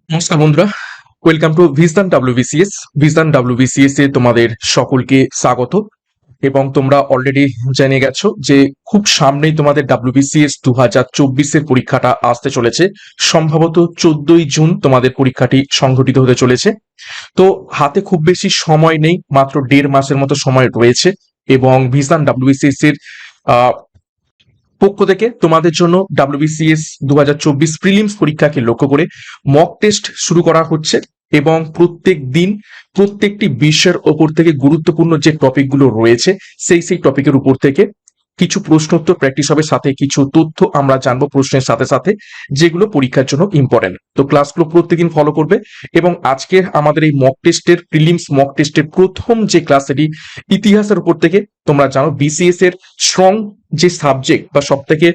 নমস্কার বন্ধুরা, welcome to vision WBCS. Vision WBCS এ তোমাদের সকলকে স্বাগত। এবং তোমরা অলরেডি জেনে গেছো যে খুব সামনেই তোমাদের ডাব্লিউবিসিএস 2024-এর পরীক্ষাটা আসতে চলেছে। সম্ভবত 14ই জুন তোমাদের পরীক্ষাটি সংঘটিত হতে চলেছে। তো হাতে খুব বেশি সময় নেই, মাত্র 1.5 মাসের মতো সময় রয়েছে। এবং ভিশন ডাব্লিউবিসিএস এর পক্ষ থেকে তোমাদের জন্য ডাব্লিউবিসিএস 2024 প্রিলিমস পরীক্ষাকে লক্ষ্য করে মক টেস্ট শুরু করা হচ্ছে। এবং প্রত্যেক দিন প্রত্যেকটি বিষয়ের ওপর থেকে গুরুত্বপূর্ণ যে টপিকগুলো রয়েছে সেই টপিকের উপর থেকে কিছু প্রশ্নোত্তর প্র্যাকটিস হবে, সাথে কিছু তথ্য আমরা জানবো প্রশ্নের সাথে সাথে, যেগুলো পরীক্ষার জন্য ইম্পর্টেন্ট। তো ক্লাসগুলো প্রত্যেকদিন ফলো করবে। এবং আজকের আমাদের এই মক টেস্টের প্রিলিমস মক টেস্টের প্রথম যে ক্লাস, এটি ইতিহাসের উপর থেকে। তোমরা জানো বিসিএস এর স্ট্রং যে সাবজেক্ট বা সব থেকে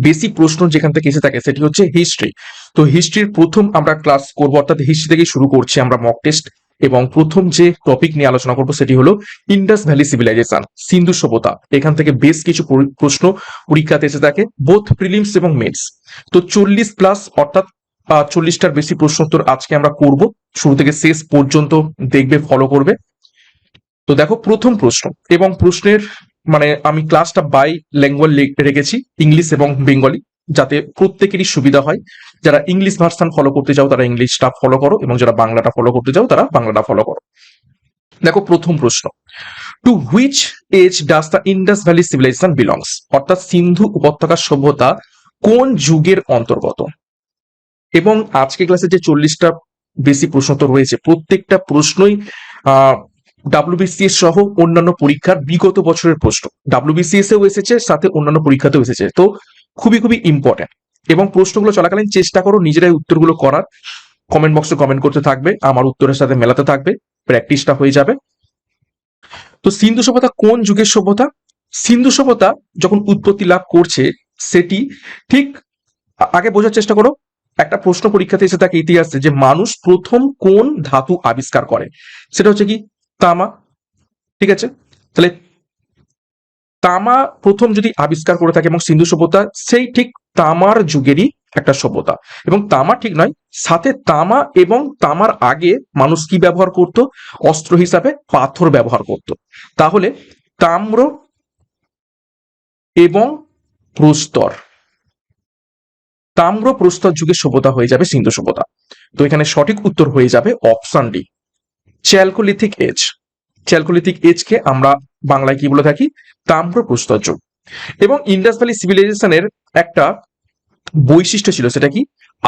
বেশি প্রশ্ন যেখান থেকে এসে থাকে সেটি হচ্ছে হিস্ট্রি। তো হিস্ট্রির প্রথম আমরা ক্লাস করবো, অর্থাৎ হিস্ট্রি থেকেই শুরু করছি আমরা মক টেস্ট। এবং প্রথম যে টপিক নিয়ে আলোচনা করবো সেটি হলো ইন্ডাস ভ্যালি সিভিলাইজেশন, সিন্ধু সভ্যতা। এখান থেকে বেশ কিছু প্রশ্ন পরীক্ষাতে এসে থাকে, বোথ প্রিলিমস এবং মেন্স। তো 40+ অর্থাৎ 40টার বেশি প্রশ্নোত্তর আজকে আমরা করব, শুরু থেকে শেষ পর্যন্ত দেখবে, ফলো করবে। তো দেখো প্রথম প্রশ্ন, এবং প্রশ্নের আমি ক্লাসটা বাই ল্যাঙ্গুয়েজ রেখেছি, ইংলিশ এবং বেঙ্গলি, যাতে প্রত্যেকেরই সুবিধা হয়। যারা ইংলিশ ভার্সন ফলো করতে চাও তারা ইংলিশটা ফলো করো, এবং যারা বাংলাটা ফলো করতে চাও তারা বাংলাটা ফলো করো। দেখো প্রথম প্রশ্ন, to which age does the Indus valley civilization belongs, অর্থাৎ সিন্ধু উপত্যকা সভ্যতা কোন যুগের অন্তর্গত। এবং আজকে ক্লাসে যে 40টা বেশি প্রশ্ন তো রয়েছে, প্রত্যেকটা প্রশ্নই ডাব্লিউবিসিএস সহ অন্যান্য পরীক্ষার বিগত বছরের প্রশ্ন, ডাব্লিউবিসিএস এও এসেছে, সাথে অন্যান্য পরীক্ষাতেও এসেছে। তো খুবই খুবই ইম্পর্টেন্ট। এবং প্রশ্নগুলো চলাকালীন চেষ্টা করো নিজেরাই উত্তরগুলো করার। কমেন্ট বক্সে কমেন্ট করতে থাকবে, আমার উত্তরের সাথে মেলাতে থাকবে, প্র্যাকটিসটা হয়ে যাবে। তো সিন্ধু সভ্যতা কোন যুগের সভ্যতা? সিন্ধু সভ্যতা যখন উৎপত্তি লাভ করছে, সেটি ঠিক আগে বোঝার চেষ্টা করো। একটা প্রশ্ন পরীক্ষাতে এসে থাকে ইতিহাসে, যে মানুষ প্রথম কোন ধাতু আবিষ্কার করে, সেটা হচ্ছে কি তামা। ঠিক আছে, তাহলে তামা প্রথম যদি আবিষ্কার করে থাকে, এবং সিন্ধু সভ্যতা সেই ঠিক তামার যুগেরই একটা সভ্যতা। এবং তামা ঠিক নয়, সাথে তামা এবং তামার আগে মানুষ কি ব্যবহার করত? অস্ত্র হিসাবে পাথর ব্যবহার করত। তাহলে তাম্র এবং প্রস্তর, তাম্র প্রস্তর যুগের সভ্যতা হয়ে যাবে সিন্ধু সভ্যতা। তো এখানে সঠিক উত্তর হয়ে যাবে option D, chalcolithic age. Chalcolithic এজকে আমরা বাংলায় কি বলে থাকি? তাম্র প্রস্তর যুগ। এবং ইন্ডাস ভ্যালি সিভিলাইজেশনের একটা বৈশিষ্ট্য ছিল, সেটা কি?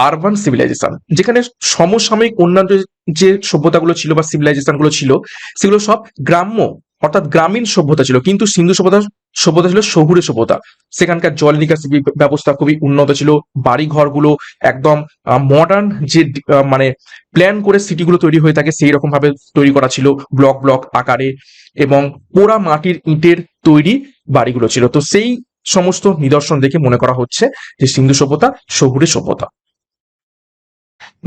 আরবান সিভিলাইজেশন, যেখানে সমসাময়িক অন্যান্য যে সভ্যতাগুলো ছিল বা সিভিলাইজেশন গুলো ছিল, সেগুলো সব গ্রাম্য অর্থাৎ গ্রামীণ সভ্যতা ছিল। কিন্তু সিন্ধু সভ্যতা সভ্যতা ছিল শহুরে সভ্যতা। সেখানকার জল নিকাশি ব্যবস্থা খুবই উন্নত ছিল, বাড়ি ঘরগুলো একদম মডার্ন যে প্ল্যান করে সিটিগুলো তৈরি হয়ে থাকে সেই রকম ভাবে তৈরি করা ছিল, ব্লক ব্লক আকারে। এবং পোড়া মাটির ইটের তৈরি বাড়িগুলো ছিল। তো সেই সমস্ত নিদর্শন দেখে মনে করা হচ্ছে যে সিন্ধু সভ্যতা শহুরে সভ্যতা।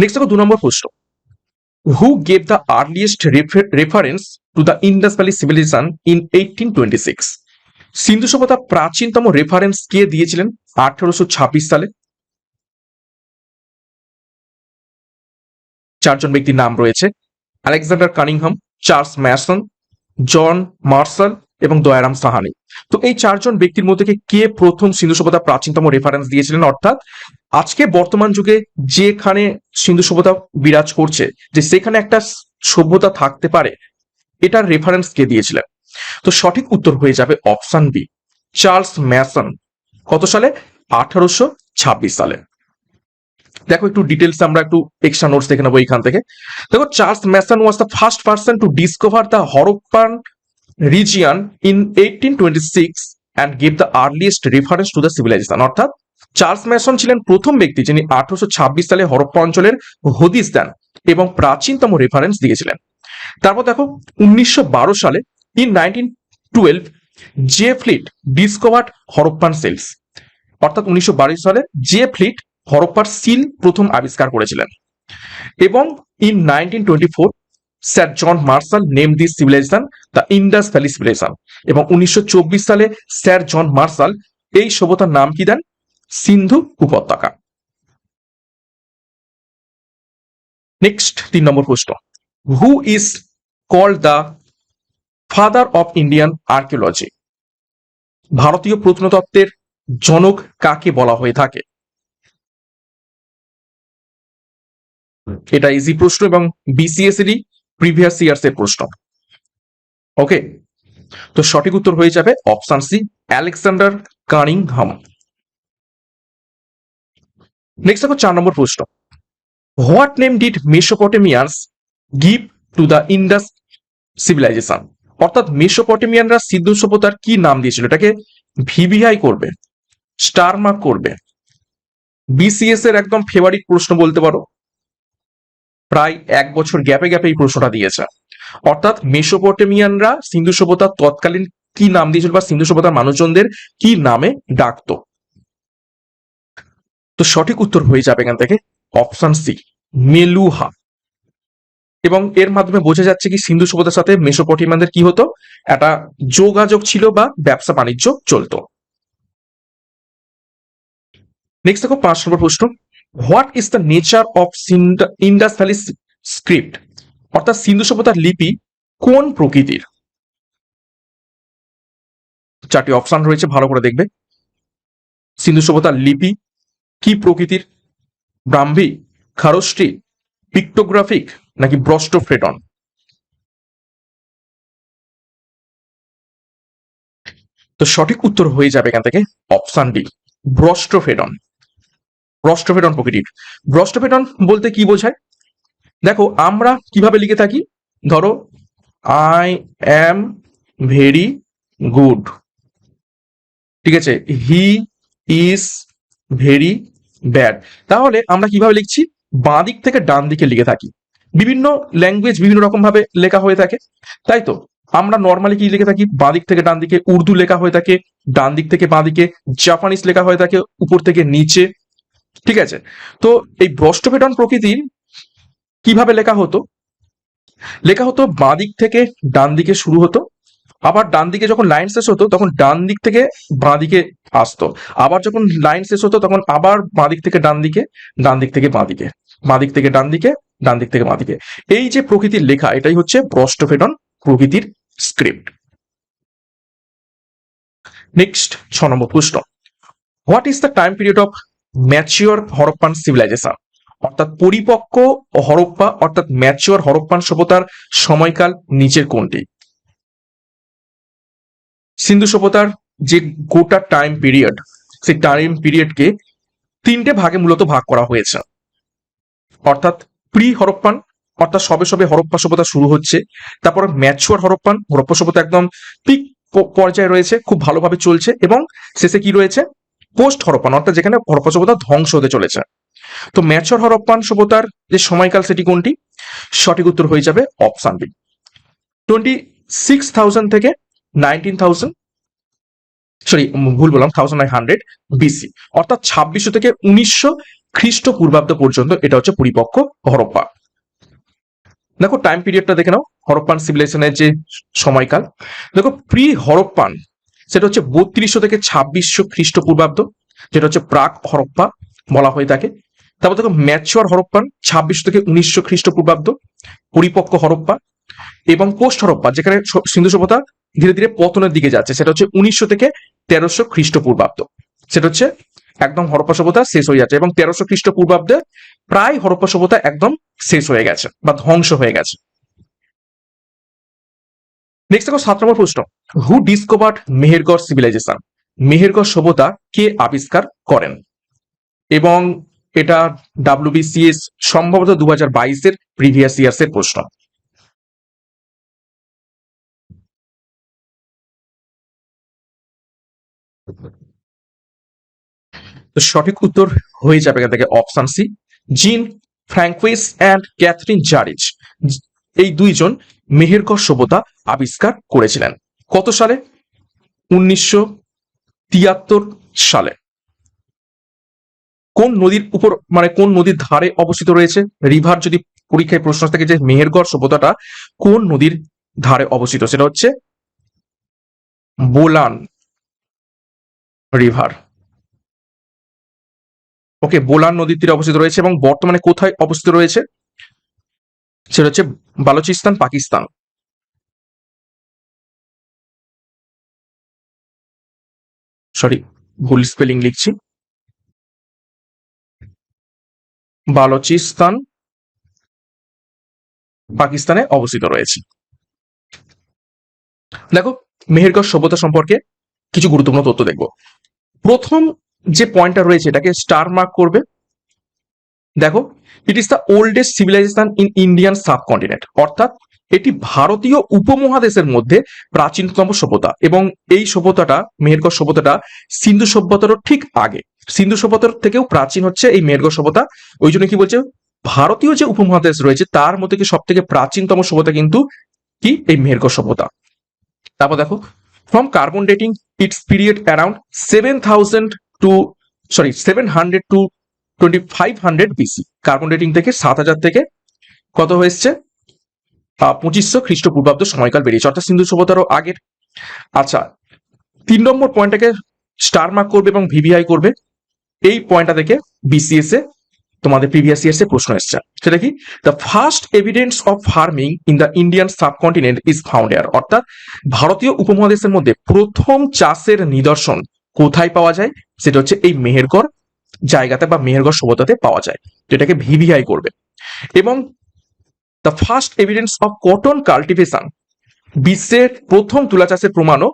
নেক্সট দেখো 2 নম্বর প্রশ্ন, who gave the earliest reference to the Indus valley civilization in 1826। সিন্ধু সভ্যতা প্রাচীনতম রেফারেন্স কে দিয়েছিলেন 1826 সালে? 4জন ব্যক্তির নাম রয়েছে, Alexander Cunningham, Charles Masson, John Marshall এবং দয়ারাম সাহানি। তো এই 4জন ব্যক্তির মধ্যে কে প্রথম সিন্ধু সভ্যতা প্রাচীনতম রেফারেন্স দিয়েছিলেন, অর্থাৎ আজকে বর্তমান যুগে যেখানে সিন্ধু সভ্যতা বিরাজ করছে, যে সেখানে একটা সভ্যতা থাকতে পারে, এটার রেফারেন্স কে দিয়েছিলেন? তো সঠিক উত্তর হয়ে যাবে অপশন বি, চার্লস ম্যাসন। কত সালে? 1826 সালে। দেখো একটু ডিটেলস আমরা একটু এক্সট্রা নোটস দেখে নেবো এখান থেকে। দেখো, Charles Mason was the first person to discover the Harappan region in 1826 and gave the earliest reference to the civilization। অর্থাৎ চার্লস ম্যাসন ছিলেন প্রথম ব্যক্তি যিনি 1826 সালে হরপ্পা অঞ্চলের হদিস দেন এবং প্রাচীনতম রেফারেন্স দিয়েছিলেন। তারপর দেখো 1912 সালে in 1912 J Fleet discovered Harappan seals. অর্থাৎ 1912 সালে জে ফ্লিট হরপ্পার সিল প্রথম আবিষ্কার করেছিলেন। এবং in 1924 sir John Marshall name this civilization the Indus valley civilization. এবং 1924 সালে স্যার জন মার্শাল এই সভ্যতার নাম কি দেন? সিন্ধু উপত্যকা। নেক্সট 3 নম্বর প্রশ্ন, who is called the father of Indian archaeology? ভারতীয় প্রত্নতত্ত্বের জনক কাকে বলা হয়ে থাকে? এটা ইজি প্রশ্ন এবং বিসিএস এরই প্রিভিয়াস ইয়ার্স এর প্রশ্ন। ওকে, তো সঠিক উত্তর হয়ে যাবে option C, Alexander Cunningham. Next দেখো 4 নম্বর প্রশ্ন, what name did Mesopotamians give to the Indus civilization? অর্থাৎ মেসোপটেমিয়ানরা সিন্ধু সভ্যতার কি নাম দিয়েছিল? এটাকে ভিভিআই করবে, স্টার মার্ক করবে। বিসিএস এর একদম ফেভারিট প্রশ্ন বলতে পারো, প্রায় 1 বছর গ্যাপে গ্যাপে এই প্রশ্নটা দিয়েছে। অর্থাৎ মেসোপটেমিয়ানরা সিন্ধু সভ্যতার তৎকালীন কি নাম দিয়েছিল বা সিন্ধু সভ্যতার মানুষজনদের কি নামে ডাকতো? তো সঠিক উত্তর হয়ে যাবে এখান থেকে অপশন সি, মেলুহা। এবং এর মাধ্যমে বোঝা যাচ্ছে কি সিন্ধু সভ্যতার সাথে মেসোপটেমিয়ানদের কি হতো, একটা যোগাযোগ ছিল বা ব্যবসা বাণিজ্য চলতো। নেক্সট দেখো 5 নম্বর প্রশ্ন, what is the nature of Indus valley script? অর্থাৎ সিন্ধু সভ্যতার লিপি কোন প্রকৃতির? 4টি অপশন রয়েছে, ভালো করে দেখবে। সিন্ধু সভ্যতার লিপি কি প্রকৃতির? ব্রাহ্মী, খারষ্টি, পিক্টোগ্রাফিক নাকি ব্রস্টোফেডন? তো সঠিক উত্তর হয়ে যাবে এখান থেকে অপশন ডি, ব্রস্টোফেডন। ব্রস্টোফেডন প্রকৃতির। ব্রস্টোফেডন বলতে কি বোঝায়? দেখো আমরা কিভাবে লিখে থাকি, ধরো আই অ্যাম ভেরি গুড, ঠিক আছে, হি ইজ ভেরি ব্যাড। তাহলে আমরা কিভাবে লিখছি? বাঁ দিক থেকে ডান দিকে লিখে থাকি। বিভিন্ন ল্যাঙ্গুয়েজ বিভিন্ন রকম ভাবে লেখা হয়ে থাকে, তাই তো? আমরা নর্মালি কি লিখে থাকি? বাঁ দিক থেকে ডান দিকে উর্দু লেখা হয়ে থাকে, ডান দিক থেকে বাঁ দিকে জাপানিজ লেখা হয়ে থাকে, উপর থেকে নিচে, ঠিক আছে? তো এই ব্রস্টোফেডন প্রকৃতির কিভাবে লেখা হতো? লেখা হতো বাঁ দিক থেকে ডান দিকে শুরু হতো, আবার ডান দিকে যখন লাইন শেষ হতো তখন ডান দিক থেকে বাঁ দিকে আসতো, আবার যখন লাইন শেষ হতো তখন আবার বাঁ দিক থেকে ডান দিকে, ডান দিক থেকে বাঁ দিকে, বাঁ দিক থেকে ডান দিকে, ডান দিক থেকে বাঁ দিকে। এই যে প্রকৃতির লেখা, এটাই হচ্ছে ব্রস্টোফেডন প্রকৃতির স্ক্রিপ্ট। নেক্সট 6 নম্বর প্রশ্ন, what is the time period of mature Harappan civilization? অর্থাৎ পরিপক্ক হরপ্পা অর্থাৎ ম্যাচিওর হরপ্পান সভ্যতার সময়কাল নিচের কোনটি? সিন্ধু সভ্যতার যে গোটা টাইম পিরিয়ড, সেই টাইম পিরিয়ডকে 3টে ভাগে মূলত ভাগ করা হয়েছে। অর্থাৎ প্রি হরপ্পান, অর্থাৎ সবে সবে হরপ্পা সভ্যতা শুরু হচ্ছে, তারপর ম্যাচুয়ার হরপ্পান, হরপ্পা সভ্যতা একদম পিক পর্যায়ে রয়েছে, খুব ভালোভাবে চলছে, এবং শেষে কি রয়েছে? পোস্ট হরপ্পান, অর্থাৎ যেখানে হরপ্পা সভ্যতা ধ্বংস হতে চলেছে। তো ম্যাচুয়ার হরপ্পান সভ্যতার যে সময়কাল সেটি কোনটি? সঠিক উত্তর হয়ে যাবে অপশন বি, 26,000 থেকে 19,000, সরি ভুল বললাম, 1900 বিসি, অর্থাৎ 2600 থেকে 1900 খ্রিস্টপূর্বাব্দ পর্যন্ত এটা হচ্ছে পরিপক্ক হরপ্পা। দেখো টাইম পিরিয়ডটা দেখে নাও হরপ্পান সিভিলাইজেশনের যে সময়কাল। দেখো প্রি হরপ্পান সেটা হচ্ছে 3200 থেকে 2600 খ্রিস্টপূর্বাব্দ, যেটা হচ্ছে প্রাক হরপ্পা বলা হয়ে থাকে। তারপর দেখো ম্যাচুয়ার হরপ্পান 2600 থেকে 1900 খ্রিস্টপূর্বাব্দ, পরিপক্ক হরপ্পা। এবং পোস্ট হরপ্পা যেখানে সিন্ধু সভ্যতা ধীরে ধীরে পতনের দিকে যাচ্ছে, সেটা হচ্ছে 1900 থেকে 1300 খ্রিস্টপূর্বাব্দ, সেটা হচ্ছে একদম হরপ্পা সভ্যতা শেষ হয়ে যাচ্ছে, এবং 1300 খ্রিস্টপূর্বাব্দে প্রায় হরপ্পা সভ্যতা একদম শেষ হয়ে গেছে বা ধ্বংস হয়ে গেছে। নেক্সট দেখো 7 নম্বর প্রশ্ন, হু ডিসকভার্ড মেহেরগড় সিভিলাইজেশন? মেহেরগড় সভ্যতা কে আবিষ্কার করেন? এবং এটা ডাব্লিউবিসিএস সম্ভবত 2022-এর প্রিভিয়াস ইয়ার্স এর প্রশ্ন। তো সঠিক উত্তর হয়ে যাবে এখান থেকে অপশন সি, জিন ফ্র্যাঙ্কুইস অ্যান্ড ক্যাথরিন জারিজ। এই দুইজন মেহেরগড় সভ্যতা আবিষ্কার করেছিলেন। কত সালে? 1973 সালে। কোন নদীর উপর, মানে কোন নদীর ধারে অবস্থিত রয়েছে? রিভার যদি পরীক্ষায় প্রশ্ন থাকে যে মেহেরগড় সভ্যতাটা কোন নদীর ধারে অবস্থিত, সেটা হচ্ছে বোলান রিভার। ওকে, বোলান নদীর তীরে অবস্থিত রয়েছে। এবং বর্তমানে কোথায় অবস্থিত রয়েছে? সেটা হচ্ছে বালুচিস্তান, পাকিস্তান। সরি, ভুল স্পেলিং লিখছি। বালুচিস্তান পাকিস্তানে অবস্থিত রয়েছে। দেখো, মেহেরগড় সভ্যতা সম্পর্কে কিছু গুরুত্বপূর্ণ তথ্য দেখব। প্রথম যে পয়েন্টটা রয়েছে এটাকে স্টার মার্ক করবে। দেখো, it is the oldest civilization in Indian subcontinent, অর্থাৎ এটি ভারতীয় উপমহাদেশের মধ্যে প্রাচীনতম সভ্যতা, এবং এই সভ্যতাটা, মেহেরগড় সভ্যতাটা সিন্ধু সভ্যতারও ঠিক আগে। সিন্ধু সভ্যতার থেকেও প্রাচীন হচ্ছে এই মেহেরগড় সভ্যতা। ওই জন্য কি বলছে, ভারতীয় যে উপমহাদেশ রয়েছে তার মধ্যে সব থেকে প্রাচীনতম সভ্যতা কিন্তু কি, এই মেহেরগড় সভ্যতা। তারপর দেখো, from carbon dating its period around 7,000 to 700 to 2500 BC. Carbon dating থেকে 7,000 থেকে কত হয়েছে, 2500 খ্রিস্টপূর্বাব্দ সময়কাল বেরিয়েছে, অর্থাৎ সিন্ধু সভ্যতারও আগের। আচ্ছা, 3 নম্বর পয়েন্টটাকে স্টার মার্ক করবে এবং ভিভিআই করবে। এই পয়েন্টটা থেকে বিসিএস এ তোমাদের প্রিভিয়াস ইয়ার্স এ প্রশ্ন এসছে। সেটা কি, the first evidence of farming in the Indian subcontinent is found here, অর্থাৎ ভারতীয় উপমহাদেশের মধ্যে প্রথম চাষের নিদর্শন কোথায় পাওয়া যায়, সেটা হচ্ছে এই মেহেরগড় জায়গাতে বা মেহেরগড় সভ্যতাতে পাওয়া যায়। যেটাকে ভিভিআই করবে। এবং the first evidence of cotton cultivation, বিশ্বের প্রথম তুলা চাষের প্রমাণও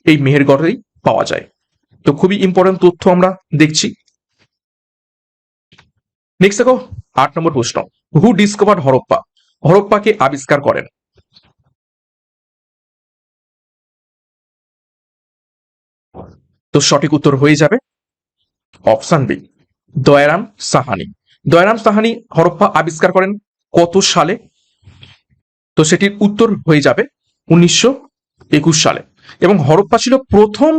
এই মেহেরগড়েই পাওয়া যায়। তো খুবই ইম্পর্টেন্ট তথ্য আমরা দেখছি। নেক্সট দেখো, 8 নম্বর প্রশ্ন, হু ডিসকভার্ড হরপ্পা, হরপ্পাকে আবিষ্কার করেন? তো সঠিক উত্তর হয়ে যাবে অপশন বি, দয়ারাম সাহানি। দয়ারাম সাহানি হরপ্পা আবিষ্কার করেন কত সালে? তো সেটির উত্তর হয়ে যাবে 1921 সালে। এবং হরপ্পা ছিল প্রথম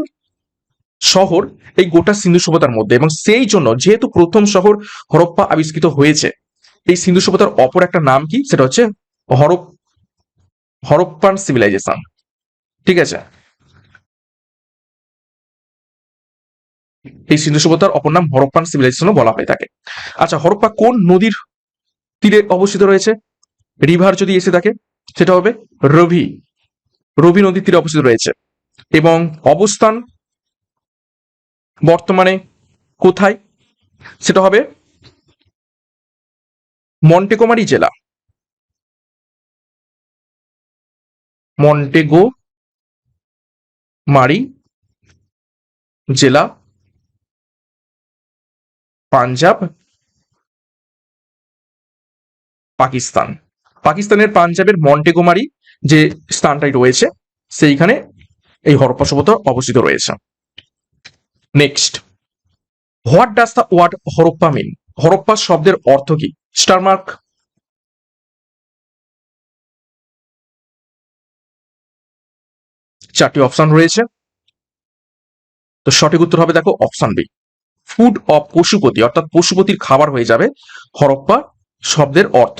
শহর এই গোটা সিন্ধু সভ্যতার মধ্যে, এবং সেই জন্য যেহেতু প্রথম শহর হরপ্পা আবিষ্কৃত হয়েছে, এই সিন্ধু সভ্যতার অপর একটা নাম কি, সেটা হচ্ছে হরপ্পান সিভিলাইজেশন। ঠিক আছে, এই সিন্ধু সভ্যতার অপর নাম হরপ্পান সিভিলাইজেশনও বলা হয়ে থাকে। আচ্ছা, হরপ্পা কোন নদীর তীরে অবস্থিত রয়েছে? রিভার যদি এসে থাকে সেটা হবে রবি, রবি নদীর তীরে অবস্থিত রয়েছে। এবং অবস্থান বর্তমানে কোথায়, সেটা হবে মন্টেগোমারি জেলা, মন্টেগোমারি জেলা, পাঞ্জাব, পাকিস্তান। পাকিস্তানের পাঞ্জাবের মন্টেগোমারি যে স্থানটাই রয়েছে সেইখানে এই হরপ্পা সভ্যতা অবস্থিত রয়েছে। Next, what does the word Harappa mean, Harappa শব্দের অর্থ কি? Star mark. চারটি অপশন রয়েছে, তো সঠিক উত্তর হবে দেখো option B, food of Pashupati, অর্থাৎ পশুপতির খাবার হয়ে যাবে হরপ্পা শব্দের অর্থ।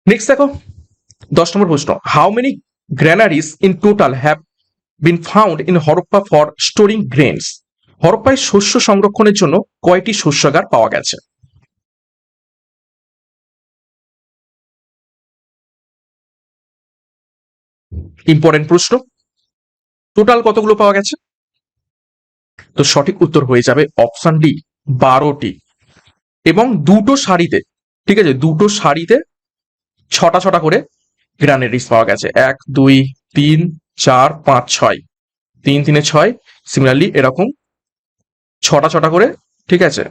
নেক্সট দেখো, 10 নম্বর প্রশ্ন, how many granaries in total have been found in Harappa for storing grains, হরপ্পায় শস্য সংরক্ষণের জন্য কয়টি শস্যাগার পাওয়া গেছে? ইম্পর্টেন্ট প্রশ্ন, টোটাল কতগুলো পাওয়া গেছে? তো সঠিক উত্তর হয়ে যাবে অপশন ডি, 12টি। এবং দুটো সারিতে, ঠিক আছে, দুটো সারিতে ছটা ছটা করে গ্রানারিজ পাওয়া গেছে, 1 2 3 4 5 6, 3 3 6, সিমিলারলি এরকম ছটা ছটা করে, ঠিক আছে,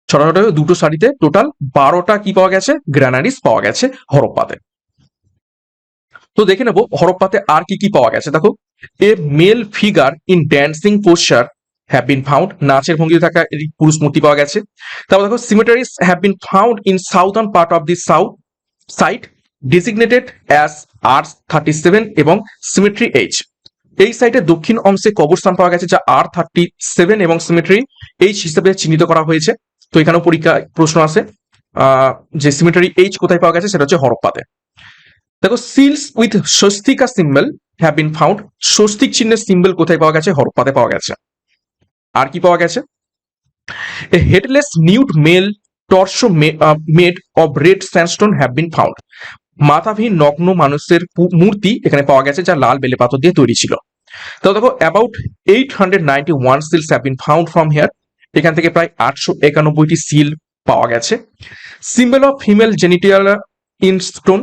ছটা ছটা করে দুটো সারিতে টোটাল 12টা কি পাওয়া গেছে, গ্রানারিজ পাওয়া গেছে হরপ্পাতে। তো দেখে নেবো হরপ্পাতে আর কি কি পাওয়া গেছে। দেখো, a male figure in dancing posture have been found, নাচের ভঙ্গিতে থাকা পুরুষ মূর্তি পাওয়া গেছে। তারপর দেখো, cemeteries have been found in southern part of the south site designated as R37 এবং সিমেট্রি এইচ। এই সাইটের দক্ষিণ অংশে কবরস্থান পাওয়া গেছে যা R37 এবং সিমেট্রি এইচ হিসেবে চিহ্নিত করা হয়েছে। তো এখানেও পরীক্ষায় প্রশ্ন আছে যে সিমেট্রি এইচ কোথায় পাওয়া গেছে, সেটা হচ্ছে হরপ্পাতে। দেখো, seals with swastika symbol have been found, স্বস্তিক চিহ্নের সিম্বল কোথায় পাওয়া গেছে, হরপ্পাতে পাওয়া গেছে। আর কি পাওয়া গেছে, a headless nude male torso made of red sandstone have been found. মাথাবিহীন নগ্ন মানুষের মূর্তি এখানে পাওয়া গেছে যা লাল বেলে পাথর দিয়ে তৈরি ছিল। তো দেখো about 891 seals have been found from here. এখান থেকে প্রায় 891টি সিল পাওয়া গেছে। Symbol of female genital in stone,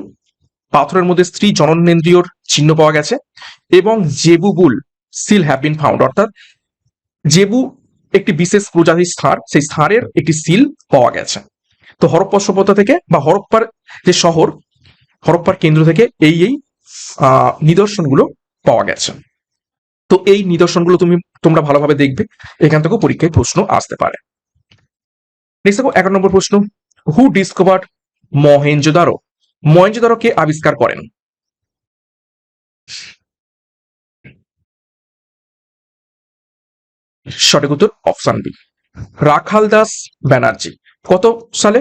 পাথরের মধ্যে স্ত্রী জননেন্দ্রিয়র চিহ্ন পাওয়া গেছে। এবং জেবু বুল সিল হ্যাভ বিন ফাউন্ড, অর্থাৎ জেবু একটি বিশেষ প্রজাতির ষাঁড়, সেই ষাঁড়ের একটি সিল পাওয়া গেছে। তো হরপ্পা সভ্যতা থেকে বা হরপ্পার যে শহর, হরপ্পার কেন্দ্র থেকে এই নিদর্শনগুলো পাওয়া গেছে। তো এই নিদর্শনগুলো তোমরা ভালোভাবে দেখবে, এখান থেকেও পরীক্ষায় প্রশ্ন আসতে পারে। নেক্সট দেখো 11 নম্বর প্রশ্ন, হু ডিসকভার্ড মহেঞ্জোদারো? মহেঞ্জোদারো কে আবিষ্কার করেন? সঠিক উত্তর অপশন বি, রাখাল দাস ব্যানার্জি। কত সালে?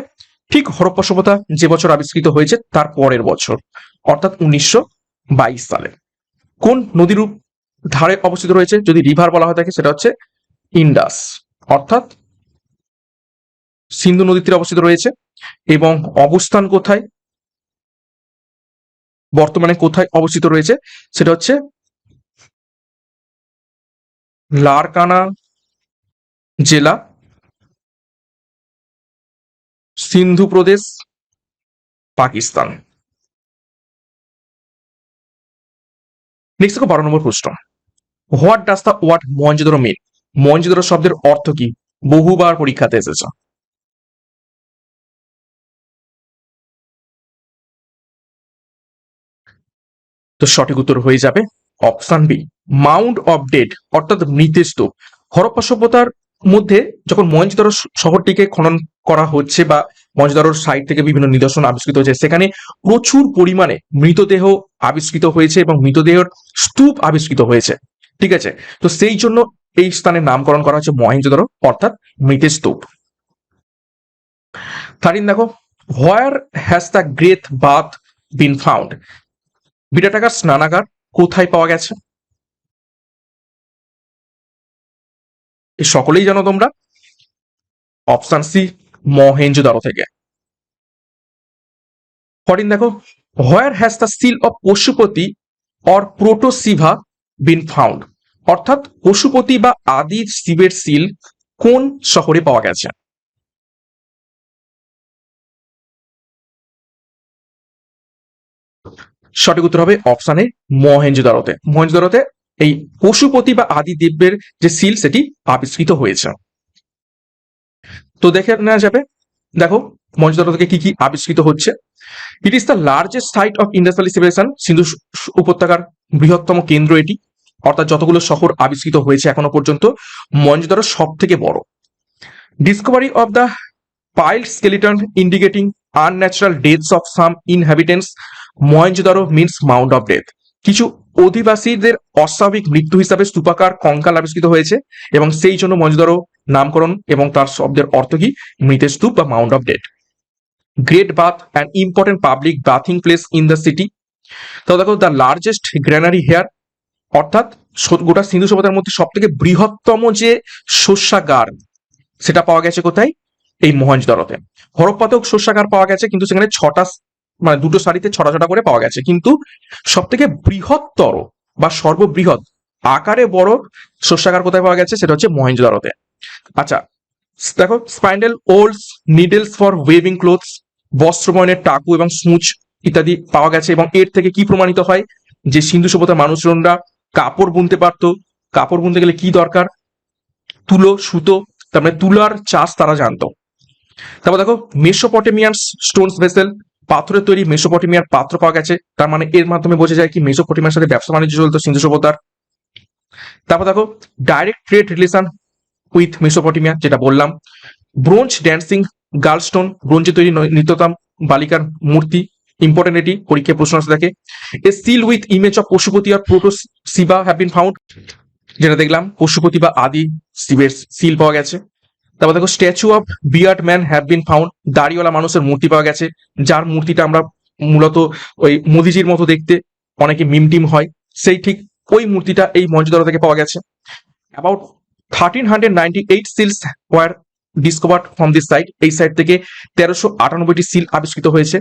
ঠিক হরপ্পা সভ্যতা যে বছর আবিষ্কৃত হয়েছে তার পরের বছর, অর্থাৎ 1922 সালে। কোন নদীর ধারে অবস্থিত রয়েছে? যদি রিভার বলা হয় থাকে সেটা হচ্ছে ইন্ডাস, অর্থাৎ সিন্ধু নদীর তীরে অবস্থিত রয়েছে। এবং অবস্থান কোথায়, বর্তমানে কোথায় অবস্থিত রয়েছে সেটা হচ্ছে লারকানা জেলা, সিন্ধু প্রদেশ, পাকিস্তান। নেক্সট দেখো 12 নম্বর প্রশ্ন, what does the word Mohenjodaro mean? Mohenjodaro শব্দের অর্থ কি? বহুবার পরীক্ষাতে এসেছে। তো সঠিক উত্তর হয়ে যাবে option B, mount of dead, অর্থাৎ মৃতের স্তূপ। হরপ্পা সভ্যতার মধ্যে যখন মহেঞ্জোদারো শহরটিকে খনন করা হচ্ছে বা মহেঞ্জোদারোর সাইড থেকে বিভিন্ন নিদর্শন আবিষ্কৃত হয়েছে, সেখানে প্রচুর পরিমাণে মৃতদেহ আবিষ্কৃত হয়েছে এবং মৃতদেহের স্তূপ আবিষ্কৃত হয়েছে। ঠিক আছে, তো সেই জন্য এই স্থানের নামকরণ করা হচ্ছে মহেঞ্জোদারো, অর্থাৎ মৃতের স্তূপ। 13 দেখো, where has the great bath been found? বিরাটাকার স্নানাগার কোথায় পাওয়া গেছে? সকলেই জানো তোমরা, অপশন সি, মহেঞ্জোদারো থেকে। 14 দেখো, where has the seal of Pashupati or Protoshiva been found? অর্থাৎ পশুপতি বা আদি শিবের সিল কোন শহরে পাওয়া গেছে? সঠিক উত্তর হবে অপশন এ, মহেঞ্জোদারোতে। মহেঞ্জোদারোতে এই পশুপতি বা আদি দেবের যে সিল সেটি আবিষ্কৃত হয়েছে। তো দেখে নেওয়া যাবে, দেখো মহেঞ্জোদারো থেকে কি কি আবিষ্কৃত হচ্ছে। It is the largest site of industrial civilization, Sindhu উপত্যকার বৃহত্তম কেন্দ্র এটি, অর্থাৎ যতগুলো শহর আবিষ্কৃত হয়েছে এখনো পর্যন্ত মহেঞ্জোদারো সব থেকে বড়। Discovery of the piled skeleton indicating unnatural deaths of some inhabitants, Mohenjodaro means mount of death. কিছু অধিবাসীদের অস্বাভাবিক মৃত্যু হিসাবে স্তূপাকার কঙ্কাল আবিষ্কৃত হয়েছে এবং সেই জন্য মহেঞ্জোদারো নামকরণ, এবং তার শব্দের অর্থ কি? মৃতের স্তূপ বা mount of death. Great bath, an important public bathing place in the city. তো দেখো, দ্য লার্জেস্ট গ্র্যানারি হেয়ার, অর্থাৎ গোটা সিন্ধু সভ্যতার মধ্যে সব থেকে বৃহত্তম যে শস্যাগার সেটা পাওয়া গেছে কোথায়? এই মহেঞ্জোদারোতে। হরপ্পাতেও শস্যাগার পাওয়া গেছে, কিন্তু সেখানে মানে দুটো সারিতে ছটা ছটা করে পাওয়া গেছে, কিন্তু সব থেকে বৃহত্তর বা সর্ববৃহৎ আকারে বড় শস্যাগার কোথায় পাওয়া গেছে? সেটা হচ্ছে মহেঞ্জোদারোতে। আচ্ছা দেখো, spindle whorls needles for weaving clothes, বস্ত্র বয়নের টাকু এবং সূচ ইত্যাদি পাওয়া গেছে। এবং এর থেকে কি প্রমাণিত হয়? যে সিন্ধু সভ্যতার মানুষজনরা কাপড় বুনতে পারত। কাপড় বুনতে গেলে কি দরকার? তুলো, সুতো, তার মানে তুলার চাষ তারা জানতো। তারপর দেখো, মেসোপটেমিয়ান স্টোনস ভেসেল, পাথরের তৈরি মেসোপটেমিয়ার পাত্র পাওয়া গেছে। তার মানে এর মাধ্যমে বোঝা যায় কি মেসোপটেমিয়ার সাথে ব্যবসা বাণিজ্য চলতো সিন্ধু সভ্যতার। তারপর দেখো, direct trade relation with Mesopotamia, যেটা বললাম। ব্রোঞ্জ ড্যান্সিং গার্ল স্টোন, ব্রোঞ্জে তৈরি নৃত্যতাম বালিকার মূর্তি, ইম্পর্টেন্ট, এটি পরীক্ষায় প্রশ্ন আসতে থাকে। A seal with image of Pashupati or Protoshiva have been found, যেটা দেখলাম পশুপতি বা আদি শিবের সিল পাওয়া গেছে। তারপর দেখো, statue of beard man have been found, দাড়িওয়ালা মানুষের মূর্তি পাওয়া গেছে, যার মূর্তিটা আমরা মূলত ওই মোদিজির মতো দেখতে, অনেকে মিম টিম হয়, সেই ঠিক ওই মূর্তিটা এই মহেঞ্জোদারো থেকে পাওয়া গেছে। About 1398 seals were discovered from this site, এই সাইট থেকে 1398টি সিল আবিষ্কৃত হয়েছে।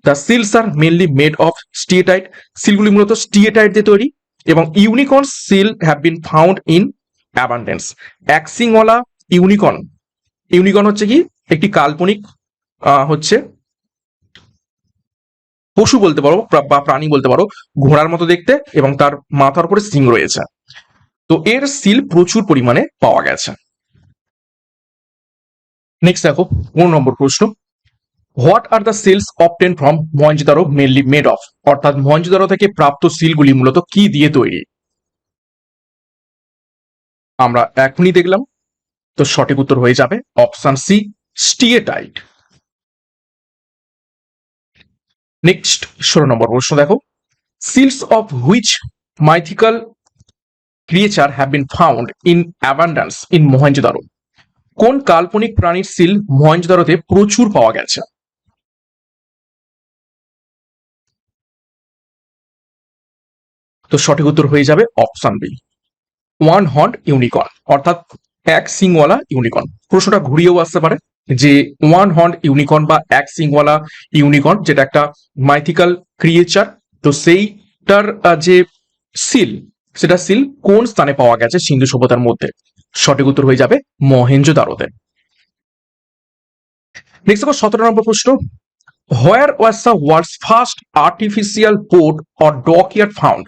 The seals are mainly made of steatite, সিলগুলি মূলত স্টিয়েটাইট দিয়ে তৈরি, এবং unicorn seal have been found in abundance. এক সিংওয়ালা ইউনিকর্ন, ইউনিকর্ন হচ্ছে কি একটি কাল্পনিক হচ্ছে পশু বলতে পারো বা প্রাণী বলতে পারো, ঘোড়ার মতো দেখতে এবং তার মাথার উপরে সিং রয়েছে। তো এর সিল প্রচুর পরিমাণে পাওয়া গেছে। নেক্সট দেখো 15 নম্বর প্রশ্ন, what are the seals obtain from Mohenjodaro mainly made of, অর্থাৎ মহেঞ্জোদারো থেকে প্রাপ্ত সিলগুলি মূলত কি দিয়ে তৈরি? আমরা এখনই দেখলাম, তো সঠিক উত্তর হয়ে যাবে অপশন সি, স্টিয়েটাইট। নেক্সট 16 নম্বর প্রশ্ন দেখো, seals of which mythical creature have been found in abundance in Mohenjodaro, কোন কাল্পনিক প্রাণীর সিল মহেঞ্জোদারোতে প্রচুর পাওয়া গেছে? তো সঠিক উত্তর হয়ে যাবে option B, one horn unicorn, অর্থাৎ এক সিংওয়ালা ইউনিকর্ন। প্রশ্নটা ঘুরিয়েও আসতে পারে যে ওয়ান হর্ন ইউনিকর্ন বা এক সিংওয়ালা ইউনিকর্ন, যেটা একটা মাইথিক্যাল ক্রিয়েচার, তো সেইটার যে সিল, সেটা সিল কোন স্থানে পাওয়া গেছে সিন্ধু সভ্যতার মধ্যে? সঠিক উত্তর হয়ে যাবে মহেঞ্জোদারোতে। নেক্সট দেখো 17 নম্বর প্রশ্ন, where was the world's first artificial port or dockyard found,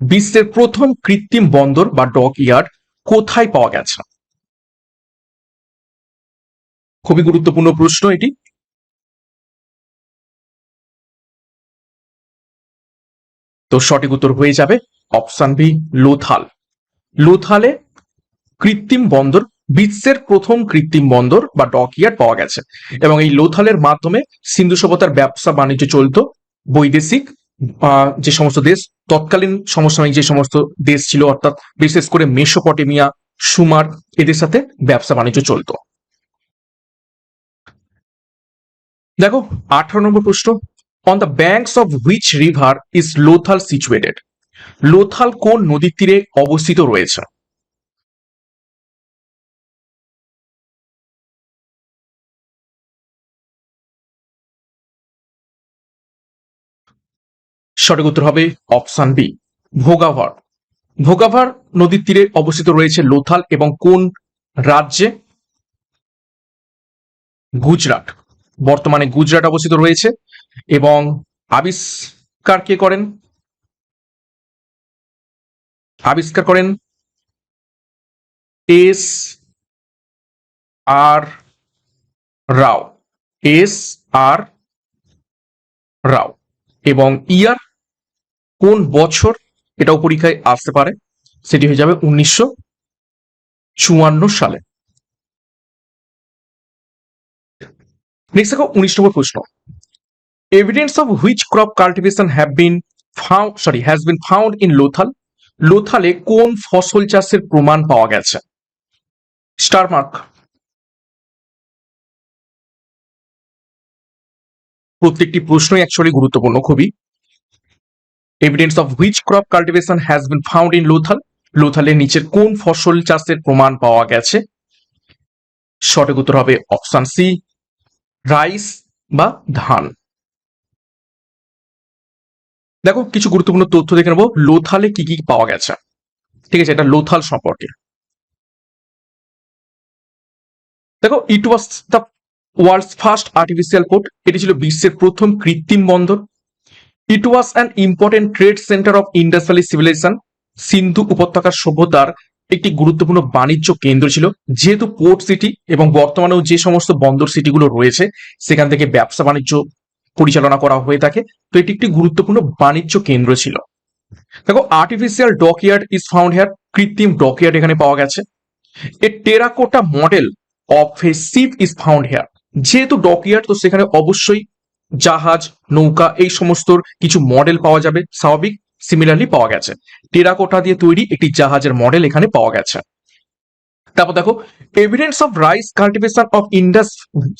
বিশ্বের প্রথম কৃত্রিম বন্দর বা ডক ইয়ার্ড কোথায় পাওয়া গেছে? খুবই গুরুত্বপূর্ণ প্রশ্ন এটি। তো সঠিক উত্তর হয়ে যাবে অপশন বি, লোথাল। লোথালে কৃত্রিম বন্দর, বিশ্বের প্রথম কৃত্রিম বন্দর বা ডকইয়ার্ড পাওয়া গেছে, এবং এই লোথালের মাধ্যমে সিন্ধু সভ্যতার ব্যবসা বাণিজ্য চলতো। বৈদেশিক যে সমস্ত দেশ, তৎকালীন সমসাময়িক যে সমস্ত দেশ ছিল, অর্থাৎ বিশেষ করে মেসোপটেমিয়া, সুমার, এদের সাথে ব্যবসা বাণিজ্য চলতো। দেখো 18 নম্বর প্রশ্ন, on the banks of which river is Lothal situated, Lothal কোন নদীর তীরে অবস্থিত রয়েছে? সঠিক উত্তর হবে অপশন বি, ভোগাভার। ভোগাভার নদীর তীরে অবস্থিত রয়েছে লোথাল, এবং কোন রাজ্যে? গুজরাট। বর্তমানে গুজরাট অবস্থিত রয়েছে, এবং আবিষ্কার কে করেন? আবিষ্কার করেন এস আর রাও, এস আর রাও। এবং ইয়ার, কোন বছর, এটাও পরীক্ষায় আসতে পারে, সেটি হয়ে যাবে 1954 সালে। নেক্সট দেখো 19 নম্বর প্রশ্ন, evidence of which crop cultivation has been found in Lothal, লোথালে কোন ফসল চাষের প্রমাণ পাওয়া গেছে? Star mark. প্রত্যেকটি প্রশ্নই অ্যাকচুয়ালি গুরুত্বপূর্ণ খুবই। Evidence of which crop cultivation has been found in Lothal, লোথালের নিচের কোন ফসল চাষের প্রমাণ পাওয়া গেছে? সঠিক উত্তর হবে অপশন সি, রাইস বা ধান। দেখো কিছু গুরুত্বপূর্ণ তথ্য দেখে নেবো, লোথালে কি কি পাওয়া গেছে। ঠিক আছে, এটা লোথাল সম্পর্কে দেখো, it was the world's first artificial port, এটি ছিল বিশ্বের প্রথম কৃত্রিম বন্দর। It was an important trade centre of Indus valley civilization, Sindhu উপত্যকার সভ্যতার একটি গুরুত্বপূর্ণ বাণিজ্য কেন্দ্র ছিল, যেহেতু পোর্ট সিটি, এবং বর্তমানেও যে সমস্ত বন্দর সিটিগুলো রয়েছে সেখান থেকে ব্যবসা বাণিজ্য পরিচালনা করা হয়ে থাকে, তো এটি একটি গুরুত্বপূর্ণ বাণিজ্য কেন্দ্র ছিল। দেখো artificial dockyard is found here, কৃত্রিম ডকইয়ার্ড এখানে পাওয়া গেছে। A terracotta model of a ship is found here, যেহেতু ডকইয়ার্ড, তো সেখানে অবশ্যই জাহাজ, নৌকা, এই সমস্ত কিছু মডেল পাওয়া যাবে, স্বাভাবিক। সিমিলারলি পাওয়া গেছে টেরাকোটা দিয়ে তৈরি একটি জাহাজের মডেল এখানে পাওয়া গেছে। তারপর দেখো, evidence of rice cultivation of Indus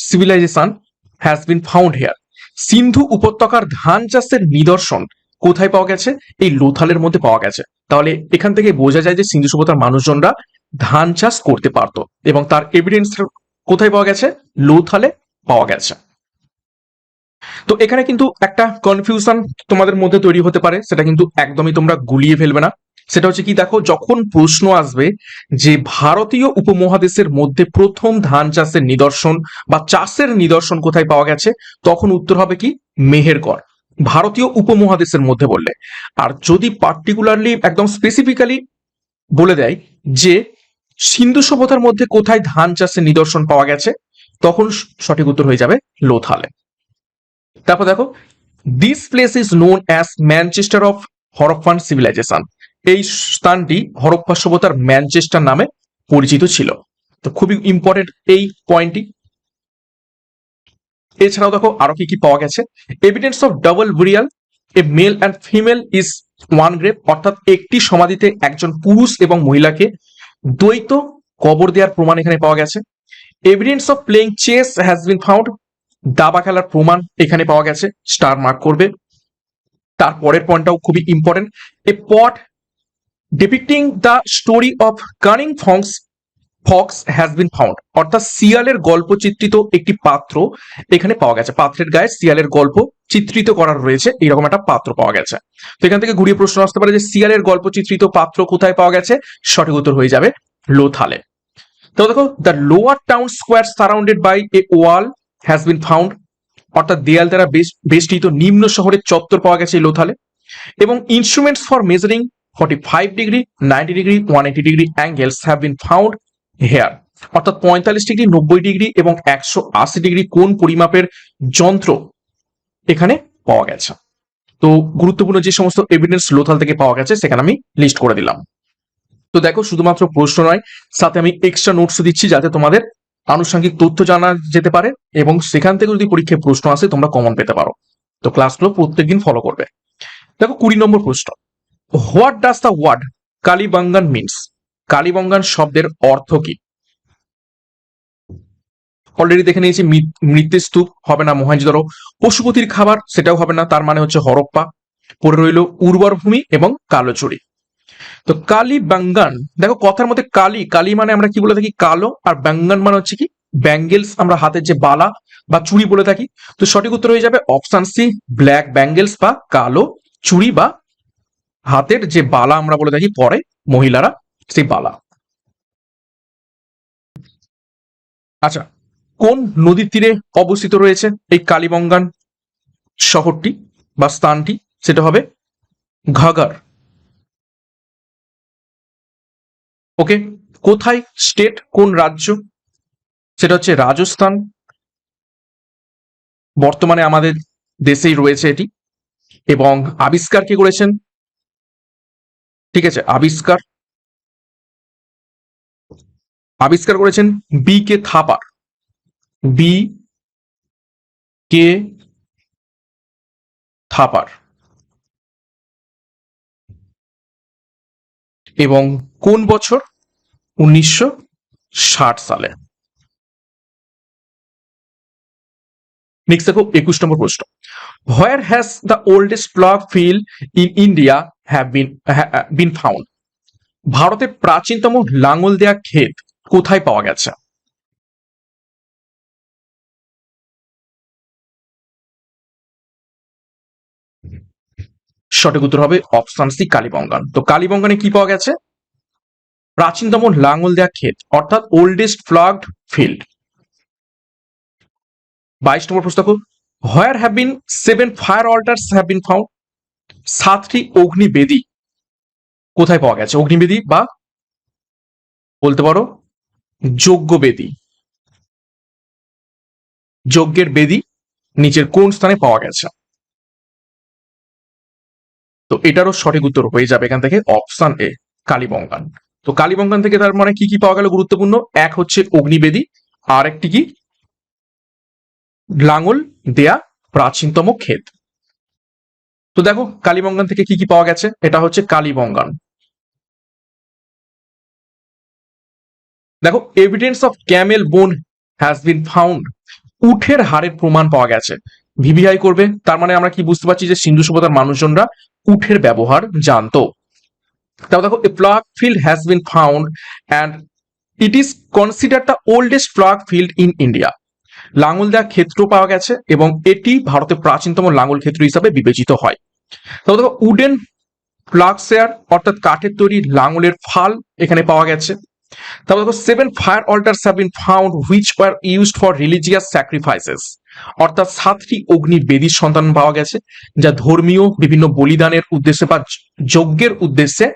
civilization has been found here, Sindhu উপত্যকার ধান চাষের নিদর্শন কোথায় পাওয়া গেছে? এই লোথালের মধ্যে পাওয়া গেছে। তাহলে এখান থেকে বোঝা যায় যে সিন্ধু সভ্যতার মানুষজনরা ধান চাষ করতে পারতো, এবং তার এভিডেন্স কোথায় পাওয়া গেছে? লোথালে পাওয়া গেছে। তো এখানে কিন্তু একটা কনফিউশন তোমাদের মধ্যে তৈরি হতে পারে, সেটা কিন্তু একদমই তোমরা গুলিয়ে ফেলবে না। সেটা হচ্ছে কি, দেখো যখন প্রশ্ন আসবে যে ভারতীয় উপমহাদেশের মধ্যে প্রথম ধান চাষের নিদর্শন বা চাষের নিদর্শন কোথায় পাওয়া গেছে, তখন উত্তর হবে কি মেহেরগড়, ভারতীয় উপমহাদেশের মধ্যে বললে। আর যদি পার্টিকুলারলি একদম স্পেসিফিক্যালি বলে দেয় যে সিন্ধু সভ্যতার মধ্যে কোথায় ধান চাষের নিদর্শন পাওয়া গেছে, তখন সঠিক উত্তর হয়ে যাবে লোথালে। তারপর দেখো, this place is known as Manchester of Harappan civilization, এই স্থানটি হরপ্পা সভ্যতার ম্যানচেস্টার নামে পরিচিত ছিল। তো খুবই ইম্পর্টেন্ট এই পয়েন্টটি। এছাড়াও দেখো আরো কি কি পাওয়া গেছে, evidence of double burial, A male and female is one grave, অর্থাৎ একটি সমাধিতে একজন পুরুষ এবং মহিলাকে দ্বৈত কবর দেওয়ার প্রমাণ এখানে পাওয়া গেছে। Evidence of playing chess has been found, দাবা খেলার প্রমাণ এখানে পাওয়া গেছে, স্টার মার্ক করবে। তারপরের পয়েন্টটাও খুবই important, a pot depicting the story of cunning fox has been found, অর্থাৎ শিয়ালের গল্প চিত্রিত একটি পাত্র এখানে পাওয়া গেছে, পাত্রের গায়ে শিয়ালের গল্প চিত্রিত করা রয়েছে, এরকম একটা পাত্র পাওয়া গেছে। তো এখান থেকে ঘুরিয়ে প্রশ্ন আসতে পারে যে শিয়ালের গল্প চিত্রিত পাত্র কোথায় পাওয়া গেছে, সঠিক উত্তর হয়ে যাবে লোথালে। তো দেখো, the lower town square surrounded by a wall has been found, অর্থাৎ দেয়াল দ্বারা বেষ্টিত নিম্ন শহরের চত্বর পাওয়া গেছে লোথালে। এবং instruments for measuring 45 degree, 90 degree, 180 degree angles have been found hair, অর্থাৎ 45 ডিগ্রি, 90 ডিগ্রি এবং 180 ডিগ্রি কোণ পরিমাপের যন্ত্র এখানে পাওয়া গেছে। তো গুরুত্বপূর্ণ যে সমস্ত এভিডেন্স লোথাল থেকে পাওয়া গেছে সেখানে আমি লিস্ট করে দিলাম। তো দেখো, শুধুমাত্র প্রশ্ন নয়, সাথে আমি এক্সট্রা নোটস দিচ্ছি যাতে তোমাদের আনুষঙ্গিক তথ্য জানা যেতে পারে এবং সেখান থেকে যদি পরীক্ষায় প্রশ্ন আসে তোমরা কমন পেতে পারো। তো ক্লাসগুলো প্রত্যেকদিন ফলো করবে। দেখো 20 নম্বর প্রশ্ন, what does the word Kalibangan means, Kalibangan শব্দের অর্থ কি? অলরেডি দেখে নিয়েছি, মৃত্যু স্তূপ হবে না মহেঞ্জোদারো, পশুপতির খাবার সেটাও হবে না, তার মানে হচ্ছে হরপ্পা। পড়ে রইল উর্বর ভূমি এবং কালোচুরি। তো কালীবাঙ্গান, দেখো কথার মধ্যে কালী, কালী মানে আমরা কি বলে থাকি কালো, আর বাঙ্গান মানে হচ্ছে কি ব্যাঙ্গেলস, আমরা হাতের যে বালা বা চুড়ি বলে থাকি। তো সঠিক উত্তর হয়ে যাবে অপশন সি, ব্ল্যাক ব্যাঙ্গেলস বা কালো চুড়ি বা হাতের যে বালা আমরা বলে থাকি পরে মহিলারা, সেই বালা। আচ্ছা, কোন নদীর তীরে অবস্থিত রয়েছে এই কালীবঙ্গান শহরটি বা স্থানটি? সেটা হবে ঘাগর। ওকে, কোথায় স্টেট, কোন রাজ্য? সেটা হচ্ছে রাজস্থান, বর্তমানে আমাদের দেশেই রয়েছে এটি। এবং আবিষ্কার কে করেছেন? ঠিক আছে, আবিষ্কার করেছেন বি কে থাপার, বি কে থাপার। এবং কোন বছর? 1960 সালে। নেক্সট দেখো 21 নম্বর প্রশ্ন, হোয়ার has the oldest plug field in India have been found, ভারতের প্রাচীনতম লাঙল দেয়া ক্ষেত কোথায় পাওয়া গেছে? সঠিক উত্তর হবে অপশন সি, কালীবঙ্গান। তো কালীবঙ্গানে কি পাওয়া গেছে? প্রাচীনতম লাঙল দেয়া ক্ষেত, অর্থাৎ ওল্ডেস্ট প্লাগড ফিল্ড। 22 নম্বর প্রশ্ন, where have been 7 fire altars have been found, 7টি অগ্নিবেদী কোথায় পাওয়া গেছে? অগ্নিবেদী বা বলতে পারো যজ্ঞবেদী, যজ্ঞের বেদী নিচের কোন স্থানে পাওয়া গেছে? তো এটারও সঠিক উত্তর হয়ে যাবে এখান থেকে অপশন এ, কালীবঙ্গান। তো কালীবঙ্গান থেকে তার মানে কি কি পাওয়া গেল গুরুত্বপূর্ণ, এক হচ্ছে অগ্নিবেদী, আর একটি কি লাঙল দেয়া প্রাচীনতম ক্ষেত। তো দেখো কালীবঙ্গান থেকে কি কি পাওয়া গেছে, এটা হচ্ছে কালীবঙ্গান। দেখো, এভিডেন্স অফ ক্যামেল বোন হ্যাজ বিন ফাউন্ড, উঠের হাড়ের প্রমাণ পাওয়া গেছে। ভিভিআই করবে, তার মানে আমরা কি বুঝতে পারছি যে সিন্ধু সভ্যতার মানুষজনরা উঠের ব্যবহার জানতো। তারপর দেখো, a plough field has been found and it is consider the oldest plough field in India. লাঙল দেওয়া ক্ষেত্র পাওয়া গেছে এবং এটি ভারতের প্রাচীনতম লাঙল ক্ষেত্র হিসাবে বিবেচিত হয়। তারপর দেখো উডেন প্লাগশেয়ার অর্থাৎ কাঠের তৈরি লাঙলের ফাল এখানে পাওয়া গেছে। তারপর দেখো 7 fire altars have been found which were used for religious sacrifices, অর্থাৎ 7টি অগ্নি বেদির সন্ধান পাওয়া গেছে যা ধর্মীয় বিভিন্ন বলিদানের উদ্দেশ্যে বা যজ্ঞের উদ্দেশ্যে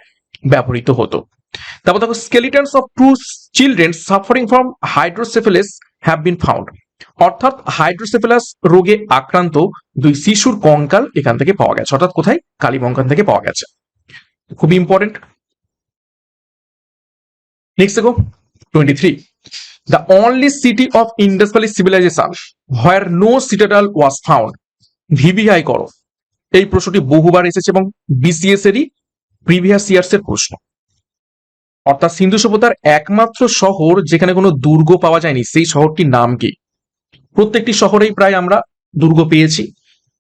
ব্যবহৃত হতো। তারপর দেখো skeletons of two children suffering from hydrocephalus have been found, অর্থাৎ হাইড্রোসেফালাস রোগে আক্রান্ত 2 শিশুর কঙ্কাল এখান থেকে পাওয়া গেছে, অর্থাৎ কোথায়? কালিবঙ্গান থেকে পাওয়া গেছে। খুবই ইম্পর্টেন্ট। নেক্সট দেখো 23, the only city of Indus Valley civilization where no citadel was found, VVI করো। এই প্রশ্নটি বহুবার এসেছে এবং বিসিএস এরই প্রিভিয়াস ইয়ার্স এর প্রশ্ন। অর্থাৎ সিন্ধু সভ্যতার একমাত্র শহর যেখানে কোনো দুর্গ পাওয়া যায়নি সেই শহরটির নাম কি? প্রত্যেকটি শহরেই প্রায় আমরা দুর্গ পেয়েছি,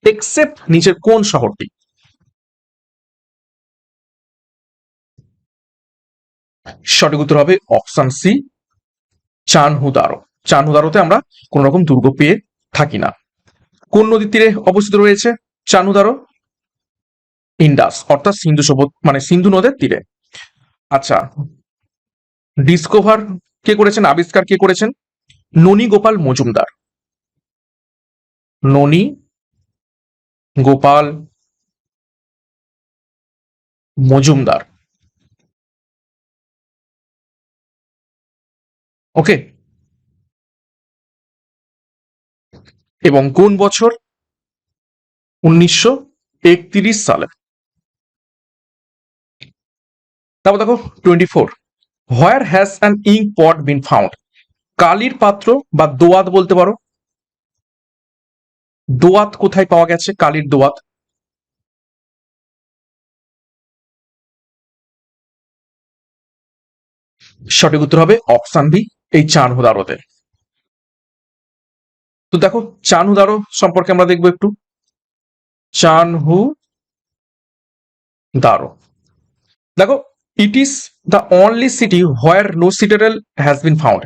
এক্সেপ্ট নিচের কোন শহরটি? সঠিক উত্তর হবে অপশন সি, চানহুদারো। চানহুদারোতে আমরা কোন রকম দুর্গ পেয়ে থাকি না। কোন নদীর তীরে অবস্থিত রয়েছে চানহুদারো? ইন্ডাস, অর্থাৎ সিন্ধু সভ্যতা মানে সিন্ধু নদের তীরে। আচ্ছা, ডিসকভার কে করেছেন, আবিষ্কার কে করেছেন? ননী গোপাল মজুমদার। ননী গোপাল মজুমদার। ওকে, এবং কোন বছর? 1931 সালে। তারপর দেখো 24, where has an ink pot bin found, কালির পাত্র বা দোয়াত বলতে পারো। দোয়াত কোথায় পাওয়া গেছে? কালির দোয়াত। সঠিক উত্তর হবে অপশন বি, এই চানহুদারোতে। তো দেখো চানহুদারো সম্পর্কে আমরা দেখবো একটু। চানহুদারো দেখো, it is the only city where no citadel has been found,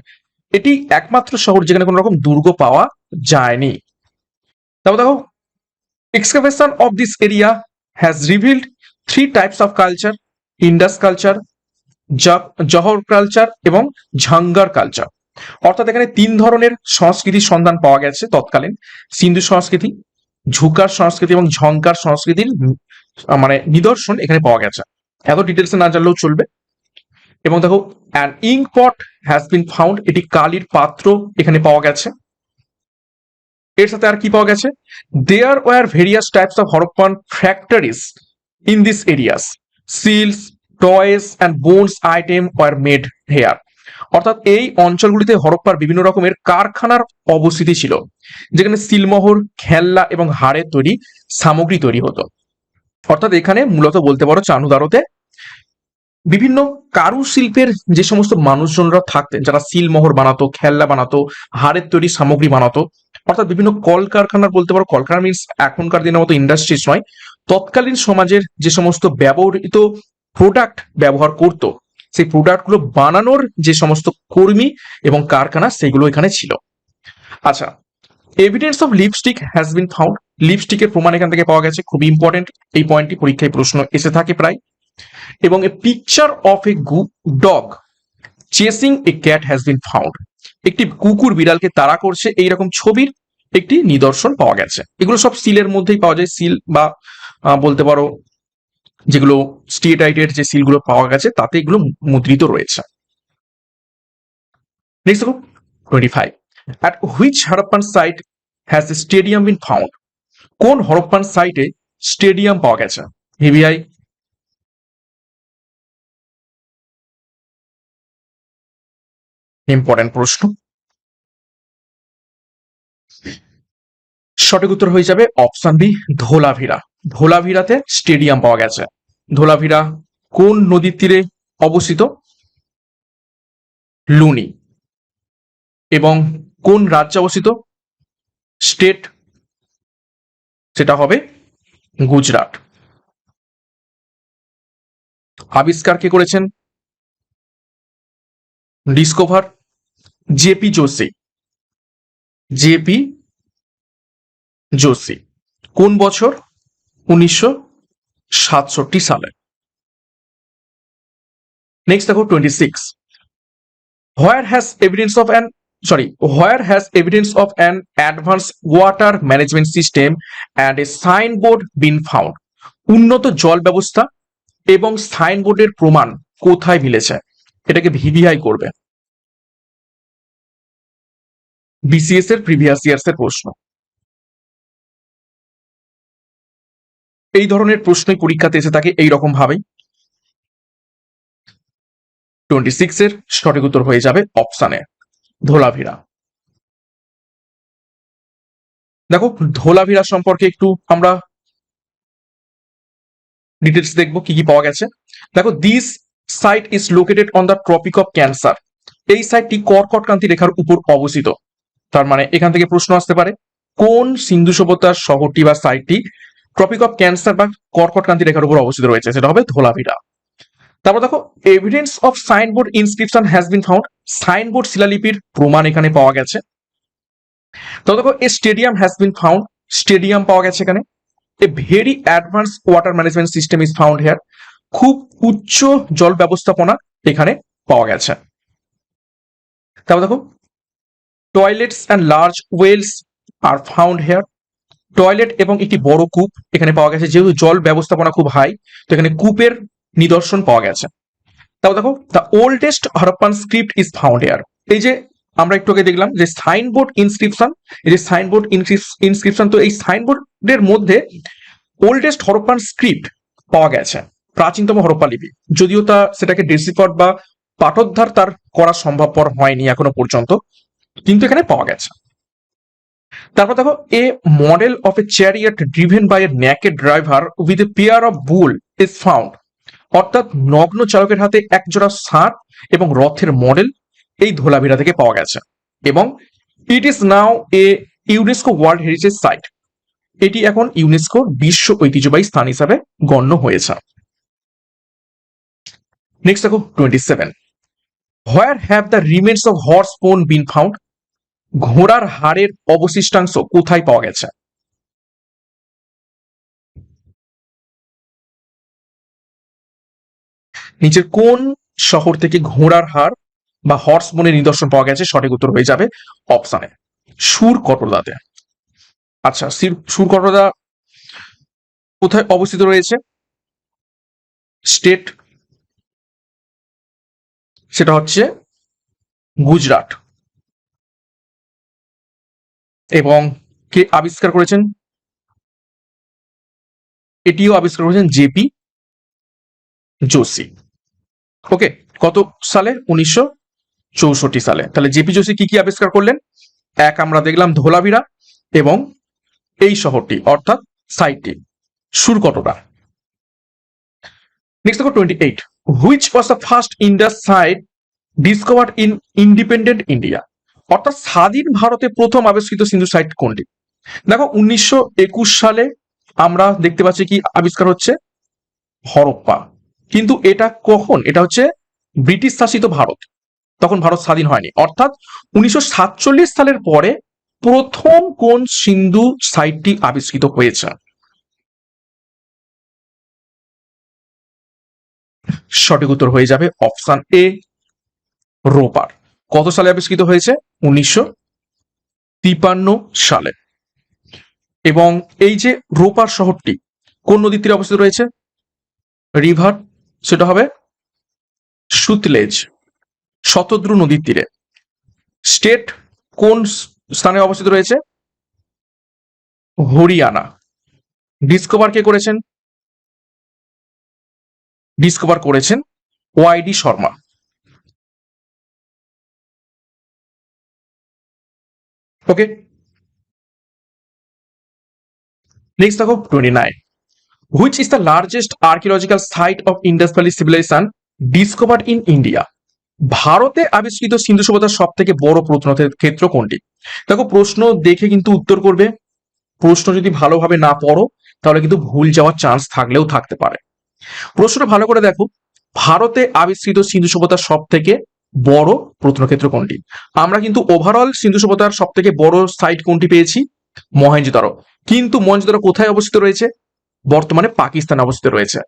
এটি একমাত্র শহর যেখানে কোনো রকম দুর্গ পাওয়া যায়নি। তারপর দেখো excavation of this area has revealed 3 types of culture, Indus culture, Jhukar culture এবং ঝাঙ্গার কালচার। অর্থাৎ এখানে 3 ধরনের সংস্কৃতির সন্ধান পাওয়া গেছে তৎকালীন। সিন্ধু সংস্কৃতি, ঝুকার সংস্কৃতি এবং ঝঙ্কার সংস্কৃতির মানে নিদর্শন এখানে পাওয়া গেছে। এত ডিটেলসে না জানলেও চলবে। এবং দেখো an ink pot has been found, এটি কালির পাত্র এখানে পাওয়া গেছে। এর সাথে আর কি পাওয়া গেছে? There were various types of Harappan factories in this areas, seals, toys and bones item were made here, অর্থাৎ এই অঞ্চলগুলিতে হরপ্পার বিভিন্ন রকমের কারখানার অবস্থিতি ছিল যেখানে সিলমোহর, খেলনা এবং হাড়ের তৈরি সামগ্রী তৈরি হতো। অর্থাৎ এখানে মূলত বলতে পারো চানহুদারোতে বিভিন্ন কারুশিল্পের যে সমস্ত মানুষজনরা থাকতেন যারা সিলমোহর বানাতো, খেলনা বানাতো, হাড়ের তৈরি সামগ্রী বানাতো, অর্থাৎ বিভিন্ন কলকারখানার বলতে পারো, কলকারখানা মিনস এখনকার দিনের মতো ইন্ডাস্ট্রিজ নয়, তৎকালীন সমাজের যে সমস্ত ব্যবহৃত প্রোডাক্ট ব্যবহার করত সেই প্রোডাক্টগুলো বানানোর যে সমস্ত কর্মী এবং কারখানা সেগুলো এখানে ছিল। আচ্ছা, evidence of lipstick has been found, লিপস্টিকের প্রমাণ এখান থেকে পাওয়া গেছে। খুবই ইম্পর্টেন্ট এই পয়েন্টটি, পরীক্ষায় প্রশ্ন এসে থাকে প্রায়। এবং a picture of a dog chasing A cat has been found, একটি কুকুর বিড়ালকে তাড়া করছে এইরকম ছবির একটি নিদর্শন পাওয়া গেছে। এগুলো সব সিলের মধ্যেই পাওয়া যায়, সিল বা বলতে পারো যেগুলো স্টেটাইটের যে সিলগুলো পাওয়া গেছে তাতে এগুলো মুদ্রিত রয়েছে। নেক্সট দেখো 25, at which Harappan site has a stadium been found, কোন হরপ্পান সাইটে স্টেডিয়াম পাওয়া গেছে? ভিভিআই। ইম্পর্টেন্ট প্রশ্ন। সঠিক উত্তর হয়ে যাবে অপশন বি, ধোলাভিরা। ধোলাভিরাতে স্টেডিয়াম পাওয়া গেছে। ধোলাভিরা কোন নদীর তীরে অবস্থিত? লুনি। এবং কোন রাজ্যে অবস্থিত? স্টেট, সেটা হবে গুজরাট। আবিষ্কার কে করেছেন? Discover JP Joshi. JP Joshi কোন বছর? 1967 সালে। নেক্সট দেখো 26, where has evidence of an where has evidence of an advanced water management system and a signboard been found? উন্নত জল ব্যবস্থা এবং সাইনবোর্ডের প্রমাণ কোথায় মিলেছে? এটাকে ভিভিআই করবে। বিসিএস এর প্রিভিয়াস ইয়ার্স এর প্রশ্ন। এই ধরনের প্রশ্নই পরীক্ষাতে এসে থাকে এইরকম ভাবেই। 26 এর সঠিক উত্তর হয়ে যাবে অপশানে ধোলাভিরা। দেখো ধোলাভিরা সম্পর্কে একটু আমরা ডিটেলস দেখবো কি কি পাওয়া গেছে। দেখো this site is located on the tropic of cancer. এই সাইটটি কর্কটক্রান্তি রেখার উপর অবস্থিত। তার মানে এখান থেকে প্রশ্ন আসতে পারে কোন সিন্ধু সভ্যতার শহরটি বা সাইটটি ট্রপিক অফ ক্যান্সার বা কর্কটক্রান্তি রেখার উপর অবস্থিত রয়েছে? সেটা হবে ধোলাভিরা। তারপর দেখো evidence of signboard inscription has been found. Signboard শিলালিপির প্রমাণ এখানে পাওয়া গেছে। তো দেখো a stadium has been found. Stadium পাওয়া গেছে এখানে। A very advance water management system is found here. খুব উচ্চ জল ব্যবস্থাপনা এখানে পাওয়া গেছে। তারপর দেখো toilets and large wells are found here. Toilet এবং একটি বড় কূপ এখানে পাওয়া গেছে। যেহেতু জল ব্যবস্থাপনা খুব হাই, তো এখানে কূপের নিদর্শন পাওয়া গেছে। তারপর দেখো the oldest Harappan script is found hair. এই যে আমরা একটু আগে দেখলাম যে সাইনবোর্ড ইনস্ক্রিপশন, এই যে সাইনবোর্ড ইনস্ক্রিপশন, তো এই সাইনবোর্ডের মধ্যে ওল্ডেস্ট হরপ্পান স্ক্রিপ্ট পাওয়া গেছে, প্রাচীনতম হরপ্পা লিপি। যদিও সেটাকে ডেসিফার বা পাঠোদ্ধার তার করা সম্ভবপর হয়নি এখনো পর্যন্ত, কিন্তু এখানে পাওয়া গেছে। তারপর দেখো a model of a chariot driven by a naked driver with a pair of bull is found. অর্থাৎ নগ্ন চালকের হাতে একজোড়া ষাঁড় এবং রথের মডেল এই ধোলাভিরা থেকে পাওয়া গেছে। এবং it is now a UNESCO world heritage site. এটি এখন ইউনেস্কোর বিশ্ব ঐতিহ্যবাহী স্থান হিসাবে গণ্য হয়েছে। নেক্সট দেখো 27, where have the remains of horse বোন বিন ফাউন্ড। ঘোড়ার হাড়ের অবশিষ্টাংশ কোথায় পাওয়া গেছে? নিচের কোন শহর থেকে ঘোড়ার হাড় বা হর্স বোনের নিদর্শন পাওয়া গেছে? সঠিক উত্তর হয়ে যাবে অপশানে সুরকটদাতে। আচ্ছা, সুরকটদা কোথায় অবস্থিত রয়েছে? স্টেট, সেটা হচ্ছে গুজরাট। এবং কে আবিষ্কার করেছেন? এটিও আবিষ্কার করেছেন জেপি যোশী। ওকে, কত সালে? 1964 সালে। তাহলে জেপি যোশী কি কি আবিষ্কার করলেন? এক আমরা দেখলাম ধোলাভিরা এবং এই শহরটি অর্থাৎ সাইটটি সুরকটরা। নেক্সট দেখো 28, which was the first Indus site discovered in independent India. অর্থাৎ স্বাধীন ভারতে প্রথম আবিষ্কৃত সিন্ধু সাইট কোনটি? দেখো 1921 সালে আমরা দেখতে পাচ্ছি কি আবিষ্কার হচ্ছে? হরপ্পা। কিন্তু এটা কখন? এটা হচ্ছে ব্রিটিশ শাসিত ভারত, তখন ভারত স্বাধীন হয়নি। অর্থাৎ 1947 সালের পরে প্রথম কোন সিন্ধু সাইটটি আবিষ্কৃত হয়েছে? সঠিক উত্তর হয়ে যাবে অপশন এ রোপার। কত সালে আবিষ্কৃত হয়েছে? 1953 সালে। এবং এই যে রোপার শহরটি কোন নদীর তীরে অবস্থিত রয়েছে? রিভার, সেটা হবে সুতলেজ, শতদ্রু নদীর তীরে। স্টেট কোন স্থানে অবস্থিত রয়েছে? হরিয়ানা। ডিসকভার কে করেছেন? ডিসকভার করেছেন ওয়াইডি শর্মা। ওকে, নেক্সট দেখো 29, which is the largest archaeological site of Indus valley civilization discovered in India. ভারতে আবিষ্কৃত সিন্ধু সভ্যতার সব থেকে বড় প্রত্নক্ষেত্র কোনটি? দেখো প্রশ্ন দেখে কিন্তু উত্তর করবে। প্রশ্ন যদি ভালোভাবে না পড়ো তাহলে কিন্তু ভুল যাওয়ার চান্স থাকলেও থাকতে পারে। প্রশ্নটা ভালো করে দেখো, ভারতে আবিষ্কৃত সিন্ধু সভ্যতার সব থেকে বড় প্রত্নক্ষেত্র কোনটি? আমরা কিন্তু ওভারঅল সিন্ধু সভ্যতার সব থেকে বড় সাইট কোনটি পেয়েছি? মহেঞ্জোদারো। কিন্তু মহেঞ্জোদারো কোথায় অবস্থিত রয়েছে? বর্তমানে পাকিস্তানে অবস্থিত রয়েছে।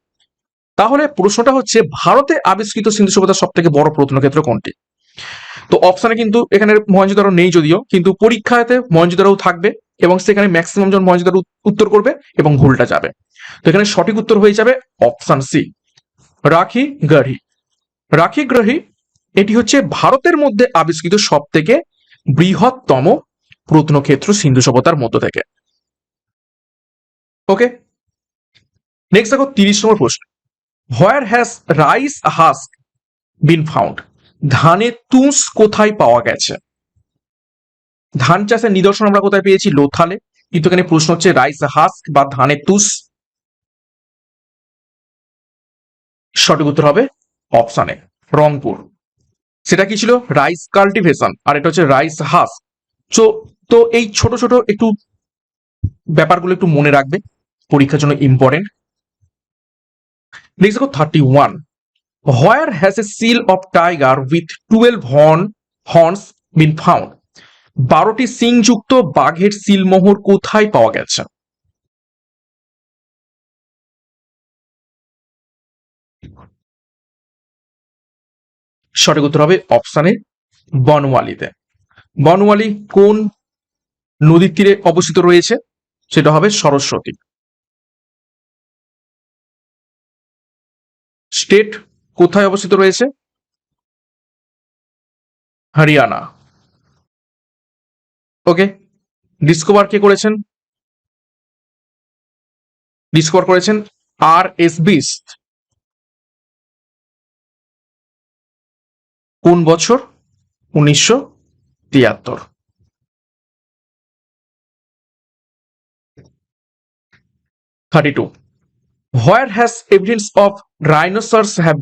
তাহলে প্রশ্নটা হচ্ছে ভারতে আবিষ্কৃত সিন্ধু সভ্যতার সব থেকে বড় প্রত্নক্ষেত্র কোনটি? তো অপশানে কিন্তু এখানে মহেঞ্জোদারো নেই যদিও, কিন্তু পরীক্ষাতে মহেঞ্জোদারো থাকবে এবং সেখানে ম্যাক্সিমাম জন মহেঞ্জোদারো উত্তর করবে এবং ভুলটা যাবে। তো এখানে সঠিক উত্তর হয়ে যাবে অপশান সি, রাখি গড়হি। রাখি গ্রহি এটি হচ্ছে ভারতের মধ্যে আবিষ্কৃত সব থেকে বৃহত্তম প্রত্নক্ষেত্র সিন্ধু সভ্যতার মধ্য থেকে। ওকে, নেক্সট দেখো 30 নম্বর প্রশ্ন, where has rice husk bin found? ধানের তুষ কোথায় পাওয়া গেছে? ধান চাষের নিদর্শন আমরা কোথায় পেয়েছি? লোথালে। কিন্তু এখানে প্রশ্ন হচ্ছে রাইস হাস্ক বা ধানের তুষ। সঠিক উত্তর হবে অপশানে রংপুর। সেটা কি ছিল? রাইস কাল্টিভেশন, আর এটা হচ্ছে রাইস হাস্ক। তো এই ছোট ছোট একটু ব্যাপারগুলো একটু মনে রাখবে, পরীক্ষার জন্য ইম্পর্টেন্ট। নেক্সট দেখো 31, where has a seal of tiger with 12 horns been found? 12টি সিংযুক্ত বাঘের সিলমোহর কোথায় পাওয়া গেছে? সঠিক উত্তর হবে অপশানে বনওয়ালিতে। বনওয়ালি কোন নদীর তীরে অবস্থিত রয়েছে? সেটা হবে সরস্বতী। স্টেট কোথায় অবস্থিত রয়েছে? হরিয়ানা। ওকে, ডিসকভার কে করেছেন? ডিসকভার করেছেন আর.এস. বিস্ট। কোন বছর? 1973। 32, where has evidence of rhinoceros have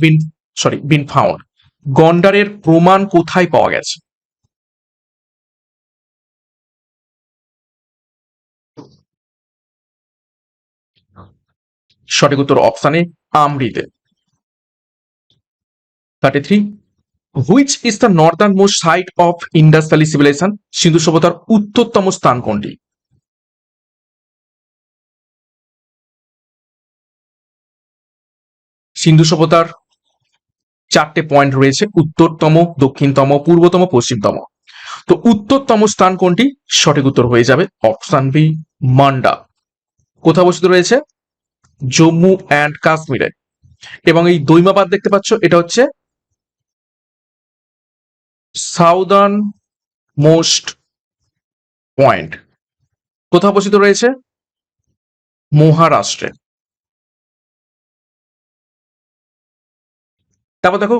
been found? গন্ডারের প্রমাণ কোথায় পাওয়া গেছে? সঠিক উত্তর অপশানে আমরিতে। 33, which is the northernmost site of Indus valley civilization? সিন্ধু সভ্যতার উত্তরতম স্থান কোনটি? সিন্ধু সভ্যতার 4টে পয়েন্ট রয়েছে, উত্তরতম, দক্ষিণতম, পূর্বতম, পশ্চিমতম। তো উত্তরতম স্থান কোনটি? সঠিক উত্তর হয়ে যাবে অপশান বি, মান্ডা। কোথায় অবস্থিত রয়েছে? জম্মু অ্যান্ড কাশ্মীরে। এবং এই দৈমাবাদ দেখতে পাচ্ছ, এটা হচ্ছে সাউদার্ন মোস্ট পয়েন্ট। কোথায় অবস্থিত রয়েছে? মহারাষ্ট্রে। তারপর দেখো,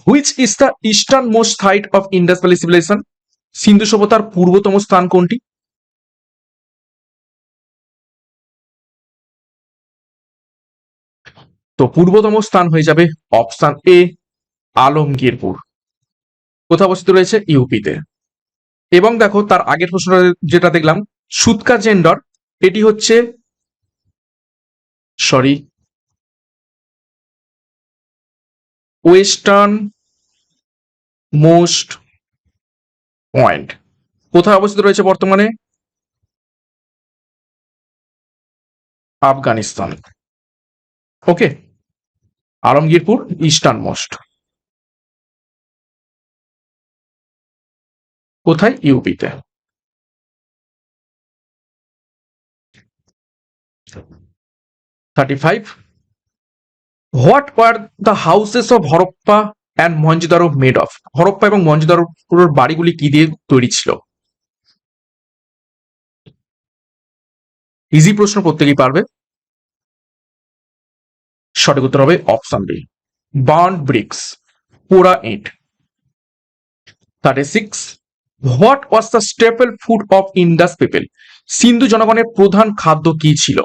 which is the easternmost site of Indus valley civilization? সিন্ধু সভ্যতার পূর্বতম স্থান কোনটি? তো পূর্বতম স্থান হয়ে যাবে অপশান এ, আলমগীরপুর। কোথায় অবস্থিত রয়েছে? ইউপিতে। এবং দেখো তার আগের প্রশ্নটা যেটা দেখলাম, সুতকা জেন্ডার, এটি হচ্ছে ওয়েস্টার্ন মোস্ট পয়েন্ট। কোথায় অবস্থিত রয়েছে বর্তমানে? আফগানিস্তান। ওকে, আলমগীরপুর ইস্টার্ন মোস্ট। কোথায়? ইউপিতে। 35, what were the houses of Harappa and Mohenjo-daro made of? Harappa এবং মহেঞ্জোদারোর বাড়িগুলি কি দিয়ে তৈরি ছিল? ইজি প্রশ্ন, প্রত্যেকেই পারবে। সঠিক উত্তর হবে অপশন বি, বার্ন ব্রিক্স, পোড়া ইট। 36, what was the staple food of Indus people? সিন্ধু জনগণের প্রধান খাদ্য কি ছিল?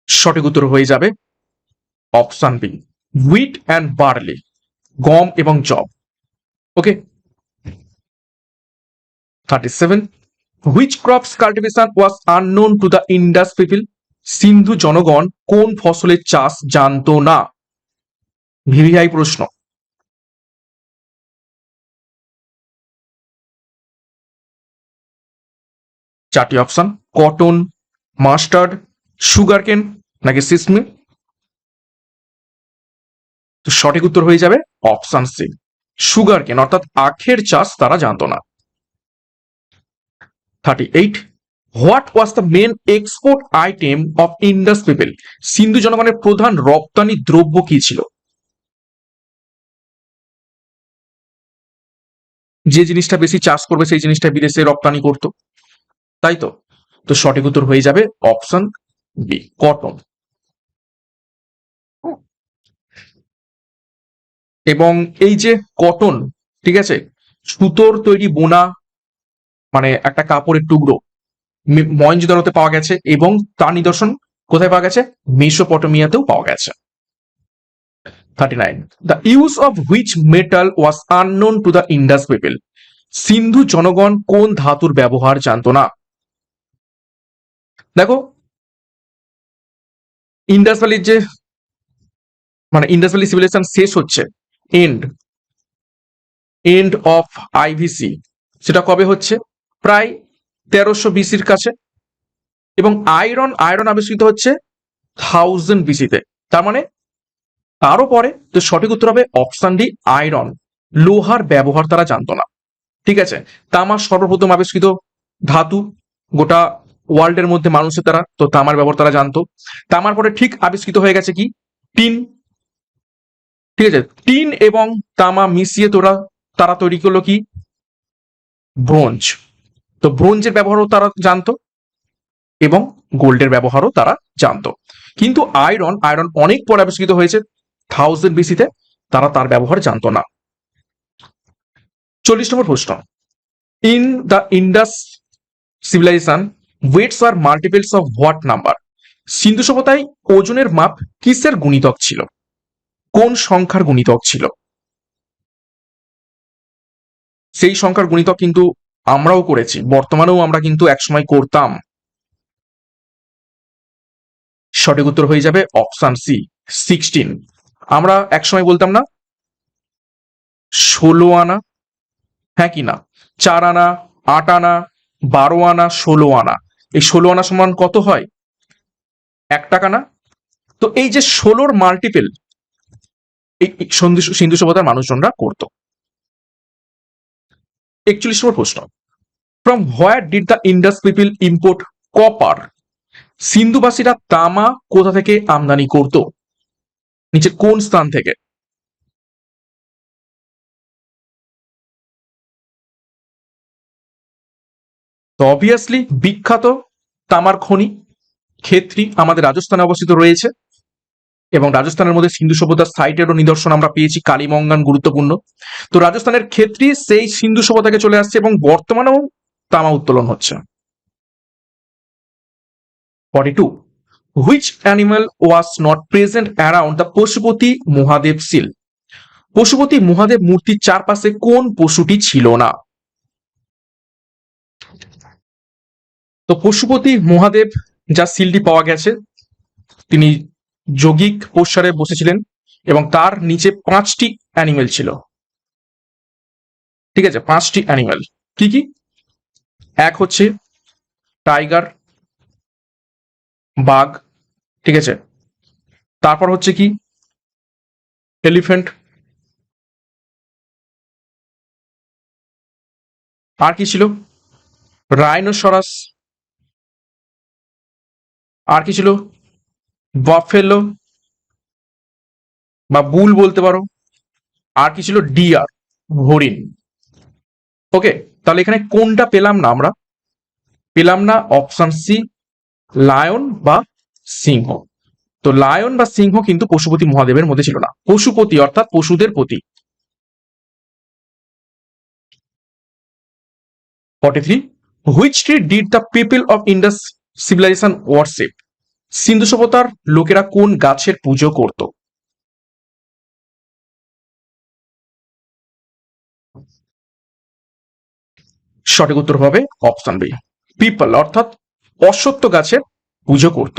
সঠিক উত্তর হয়ে যাবে option B, wheat and barley, গম এবং জব। Okay, 37, which crops cultivation was unknown to the Indus people? সিন্ধু জনগণ কোন ফসলের চাষ জানতো না? ভিভিআই প্রশ্ন। চারটি অপশন, কটন, মাস্টার্ড, সুগার কেন নাকি সিসমি। তো সঠিক উত্তর হয়ে যাবে অপশন সি, সুগার কেন অর্থাৎ আখের চাষ তারা জানতো না। 38, what was the main export item of Indus people? সিন্ধু জনগণের প্রধান রপ্তানি দ্রব্য কি ছিল? যে জিনিসটা বেশি চাষ করবে সেই জিনিসটা বিদেশে রপ্তানি করতো, তাই তো। তো সঠিক উত্তর হয়ে যাবে অপশন বি, কটন। এবং এই যে কটন, ঠিক আছে, সুতোর তৈরি বোনা মানে একটা কাপড়ের টুকরো মহেঞ্জোদারোতে পাওয়া গেছে এবং তার নিদর্শন কোথায় পাওয়া গেছে? মেসোপটেমিয়াতেও পাওয়া গেছে। 39, the use of which metal was unknown to the Indus people? সিন্ধু জনগণ কোন ধাতুর ব্যবহার জানতো না? দেখো, ইন্ডাস ভ্যালির যে মানে ইন্ডাস ভ্যালি সিভিলাইজেশন শেষ হচ্ছে, এন্ড এন্ড অফ আইভিসি, সেটা কবে হচ্ছে? প্রায় 1300 বিসির কাছে। এবং আয়রন আয়রন আবিষ্কৃত হচ্ছে 1000 বিসিতে, তার মানে তারও পরে। তো সঠিক উত্তর হবে অপশন ডি, আয়রন। লোহার ব্যবহার তারা জানতো না, ঠিক আছে। তামা সর্বপ্রথম আবিষ্কৃত ধাতু গোটা ওয়ার্ল্ডের মধ্যে মানুষের তারা, তো তামার ব্যবহার তারা জানতো। তামার পরে ঠিক আবিষ্কৃত হয়ে গেছে কি? টিন, ঠিক আছে। টিন এবং তামা মিশিয়ে তারা তৈরি করলো কি? ব্রোঞ্জ। তো ব্রোঞ্জের ব্যবহারও তারা জানতো এবং গোল্ডের ব্যবহারও তারা জানতো। কিন্তু আয়রন আয়রন অনেক পর আবিষ্কৃত হয়েছে 1000 বিসিতে, তারা তার ব্যবহার জানতো না। 40 নম্বর প্রশ্ন, in the Indus civilization weights are multiples of what number? সিন্ধু সভ্যতায় ওজনের মাপ কিসের গুণিতক ছিল? কোন সংখ্যার গুণিতক ছিল? সেই সংখ্যার গুণিতক কিন্তু আমরাও করেছি, বর্তমানেও আমরা কিন্তু একসময় করতাম। সঠিক উত্তর হয়ে যাবে অপশন সি, 16। আমরা একসময় বলতাম না 16 আনা, হ্যাঁ কি না? 4 আনা, 8 আনা, 12 আনা, 16 আনা। এই 16 আনা সমান কত হয়? 1 টাকা না? তো এই যে 16র মাল্টিপল এই সিন্ধু সভ্যতার মানুষজনরা করত। 41 নম্বর প্রশ্ন, from where did the Indus people import copper? সিন্ধুবাসীরা তামা কোথা থেকে আমদানি করত? নিচে কোন স্থান থেকে? তো অবভিয়াসলি বিখ্যাত তামার খনি ক্ষেত্রী আমাদের রাজস্থানে অবস্থিত রয়েছে, এবং রাজস্থানের মধ্যে সিন্ধু সভ্যতার সাইটেরও নিদর্শন আমরা পেয়েছি, কালীমঙ্গান গুরুত্বপূর্ণ। তো রাজস্থানের ক্ষেত্রী সেই সিন্ধু সভ্যতা থেকে চলে আসছে এবং বর্তমানেও তামা উত্তোলন হচ্ছে। 42, which animal was not present around the Pashupati Mahadev seal? Pashupati Mahadev মূর্তির চারপাশে কোন পশুটি ছিল না? তো পশুপতি মহাদেব যা সিলটি পাওয়া গেছে, তিনি যোগিক পোস্টারে বসেছিলেন এবং তার নিচে 5টি অ্যানিমেল ছিল, ঠিক আছে। 5টি অ্যানিমেল কি কি? এক হচ্ছে টাইগার, বাঘ, ঠিক আছে। তারপর হচ্ছে কি? এলিফ্যান্ট। আর কি ছিল? রাইনোসরাস। আর কি ছিল? বাফেলো বা বুল বলতে পারো। আর কি ছিল? ডিয়ার, হরিণ। ওকে, তাহলে এখানে কোনটা পেলাম না? আমরা পেলাম না অপশন সি, লায়ন বা সিংহ। তো লায়ন বা সিংহ কিন্তু পশুপতি মহাদেবের মধ্যে ছিল না। পশুপতি অর্থাৎ পশুদের প্রতি। 43, which tree did the people of Indus civilization worship? সিন্ধু সভ্যতার লোকেরা কোন গাছের পুজো করত? সঠিক উত্তর হবে অপশন বি, পিপল অর্থাৎ অশ্বত্থ গাছের পুজো করত।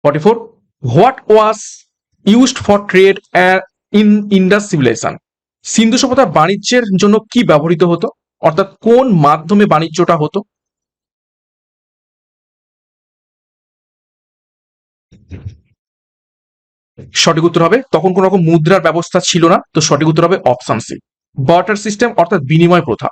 44. What was used for trade in Indus civilization? সিন্ধু সভ্যতার বাণিজ্যের জন্য কি ব্যবহৃত হতো, অর্থাৎ কোন মাধ্যমে বাণিজ্যটা হতো? সঠিক উত্তর হবে তখন কোন রকম মুদ্রার ব্যবস্থা ছিল না, তো সঠিক উত্তর হবে অপশন সি, বার্টার সিস্টেম অর্থাৎ বিনিময় প্রথা।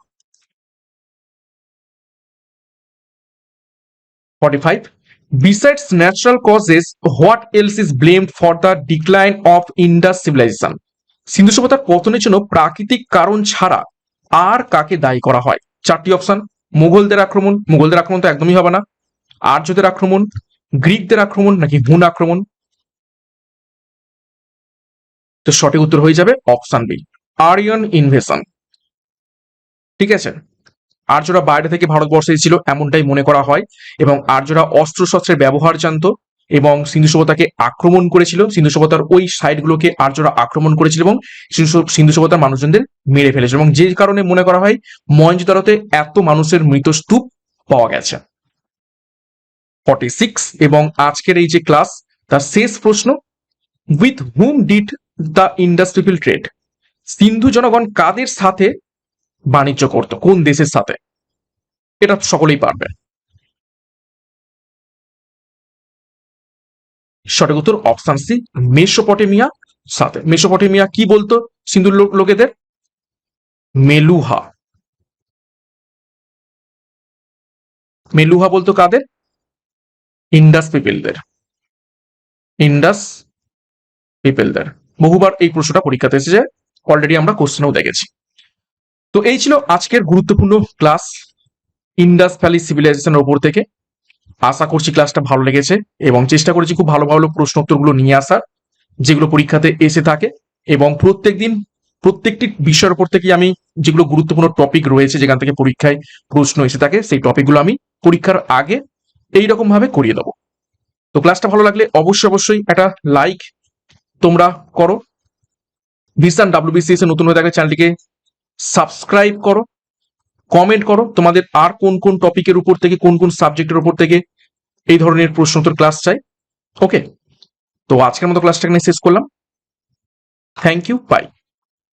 45. Besides natural causes, what else is blamed for the decline of Indus civilization? সিন্ধু সভ্যতার পতনের জন্য প্রাকৃতিক কারণ ছাড়া আর কাকে দায়ী করা হয়? চারটি অপশন: মুঘলদের আক্রমণ, মুঘলদের আক্রমণ তো একদমই হবে না, আর্যদের আক্রমণ, গ্রিকদের আক্রমণ, নাকি হুন আক্রমণ? তো সঠিক উত্তর হয়ে যাবে অপশন বি, আরিয়ান ইনভেশন। ঠিক আছে, আর্যরা বাইরে থেকে ভারতবর্ষে এসেছিল এমনটাই মনে করা হয়, এবং আর্যরা অস্ত্রশস্ত্রের ব্যবহার জানত এবং সিন্ধু সভ্যতাকে আক্রমণ করেছিল। সিন্ধু সভ্যতার ওই সাইডগুলোকে আর্যরা আক্রমণ করেছিল এবং সিন্ধু সভ্যতার মানুষজনদের মেরে ফেলেছিল, এবং যে কারণে মনে করা হয় মহেঞ্জোদারোতে এত মানুষের মৃত স্তূপ পাওয়া গেছে। 46 এবং আজকের এই যে ক্লাস তার শেষ প্রশ্ন, with whom did the Indus people trade? সিন্ধু জনগণ কাদের সাথে বাণিজ্য করত, কোন দেশের সাথে? এটা সকলেই পারবে। সঠিক উত্তর অপশন সি, মেসোপটেমিয়া সাথে। মেসোপটেমিয়া কি বলতো সিন্ধুর লোকেদের? মেলুহা। মেলুহা বলতো কাদের? ইন্ডাস পিপলদের। ইন্ডাস পিপলদের। বহুবার এই প্রশ্নটা পরীক্ষাতে এসেছে, অলরেডি আমরা কোশ্চেনেও দেখেছি। তো এই ছিল আজকের গুরুত্বপূর্ণ ক্লাস ইন্ডাস ভ্যালি সিভিলাইজেশনের উপর থেকে। আশা করছি ক্লাসটা ভালো লেগেছে এবং চেষ্টা করেছি খুব ভালো ভালো প্রশ্ন উত্তরগুলো নিয়ে আসার, যেগুলো পরীক্ষাতে এসে থাকে, এবং প্রত্যেকদিন প্রত্যেকটি বিষয়ের উপর থেকে আমি যেগুলো গুরুত্বপূর্ণ টপিক রয়েছে যেখান থেকে পরীক্ষায় প্রশ্ন এসে থাকে সেই টপিকগুলো আমি পরীক্ষার আগে এইরকম ভাবে করিয়ে দেবো। তো ক্লাসটা ভালো লাগলে অবশ্যই একটা লাইক তোমরা করো, ভিশন WBCS এর নতুন হয়ে থাকলে চ্যানেলটিকে সাবস্ক্রাইব করো, কমেন্ট করো তোমাদের আর কোন কোন টপিকের উপর থেকে, কোন কোন সাবজেক্টের উপর থেকে এই ধরনের প্রশ্নোত্তর ক্লাস চাই। ওকে, তো আজকের মতো ক্লাসটা এখানে শেষ করলাম। Thank you, by.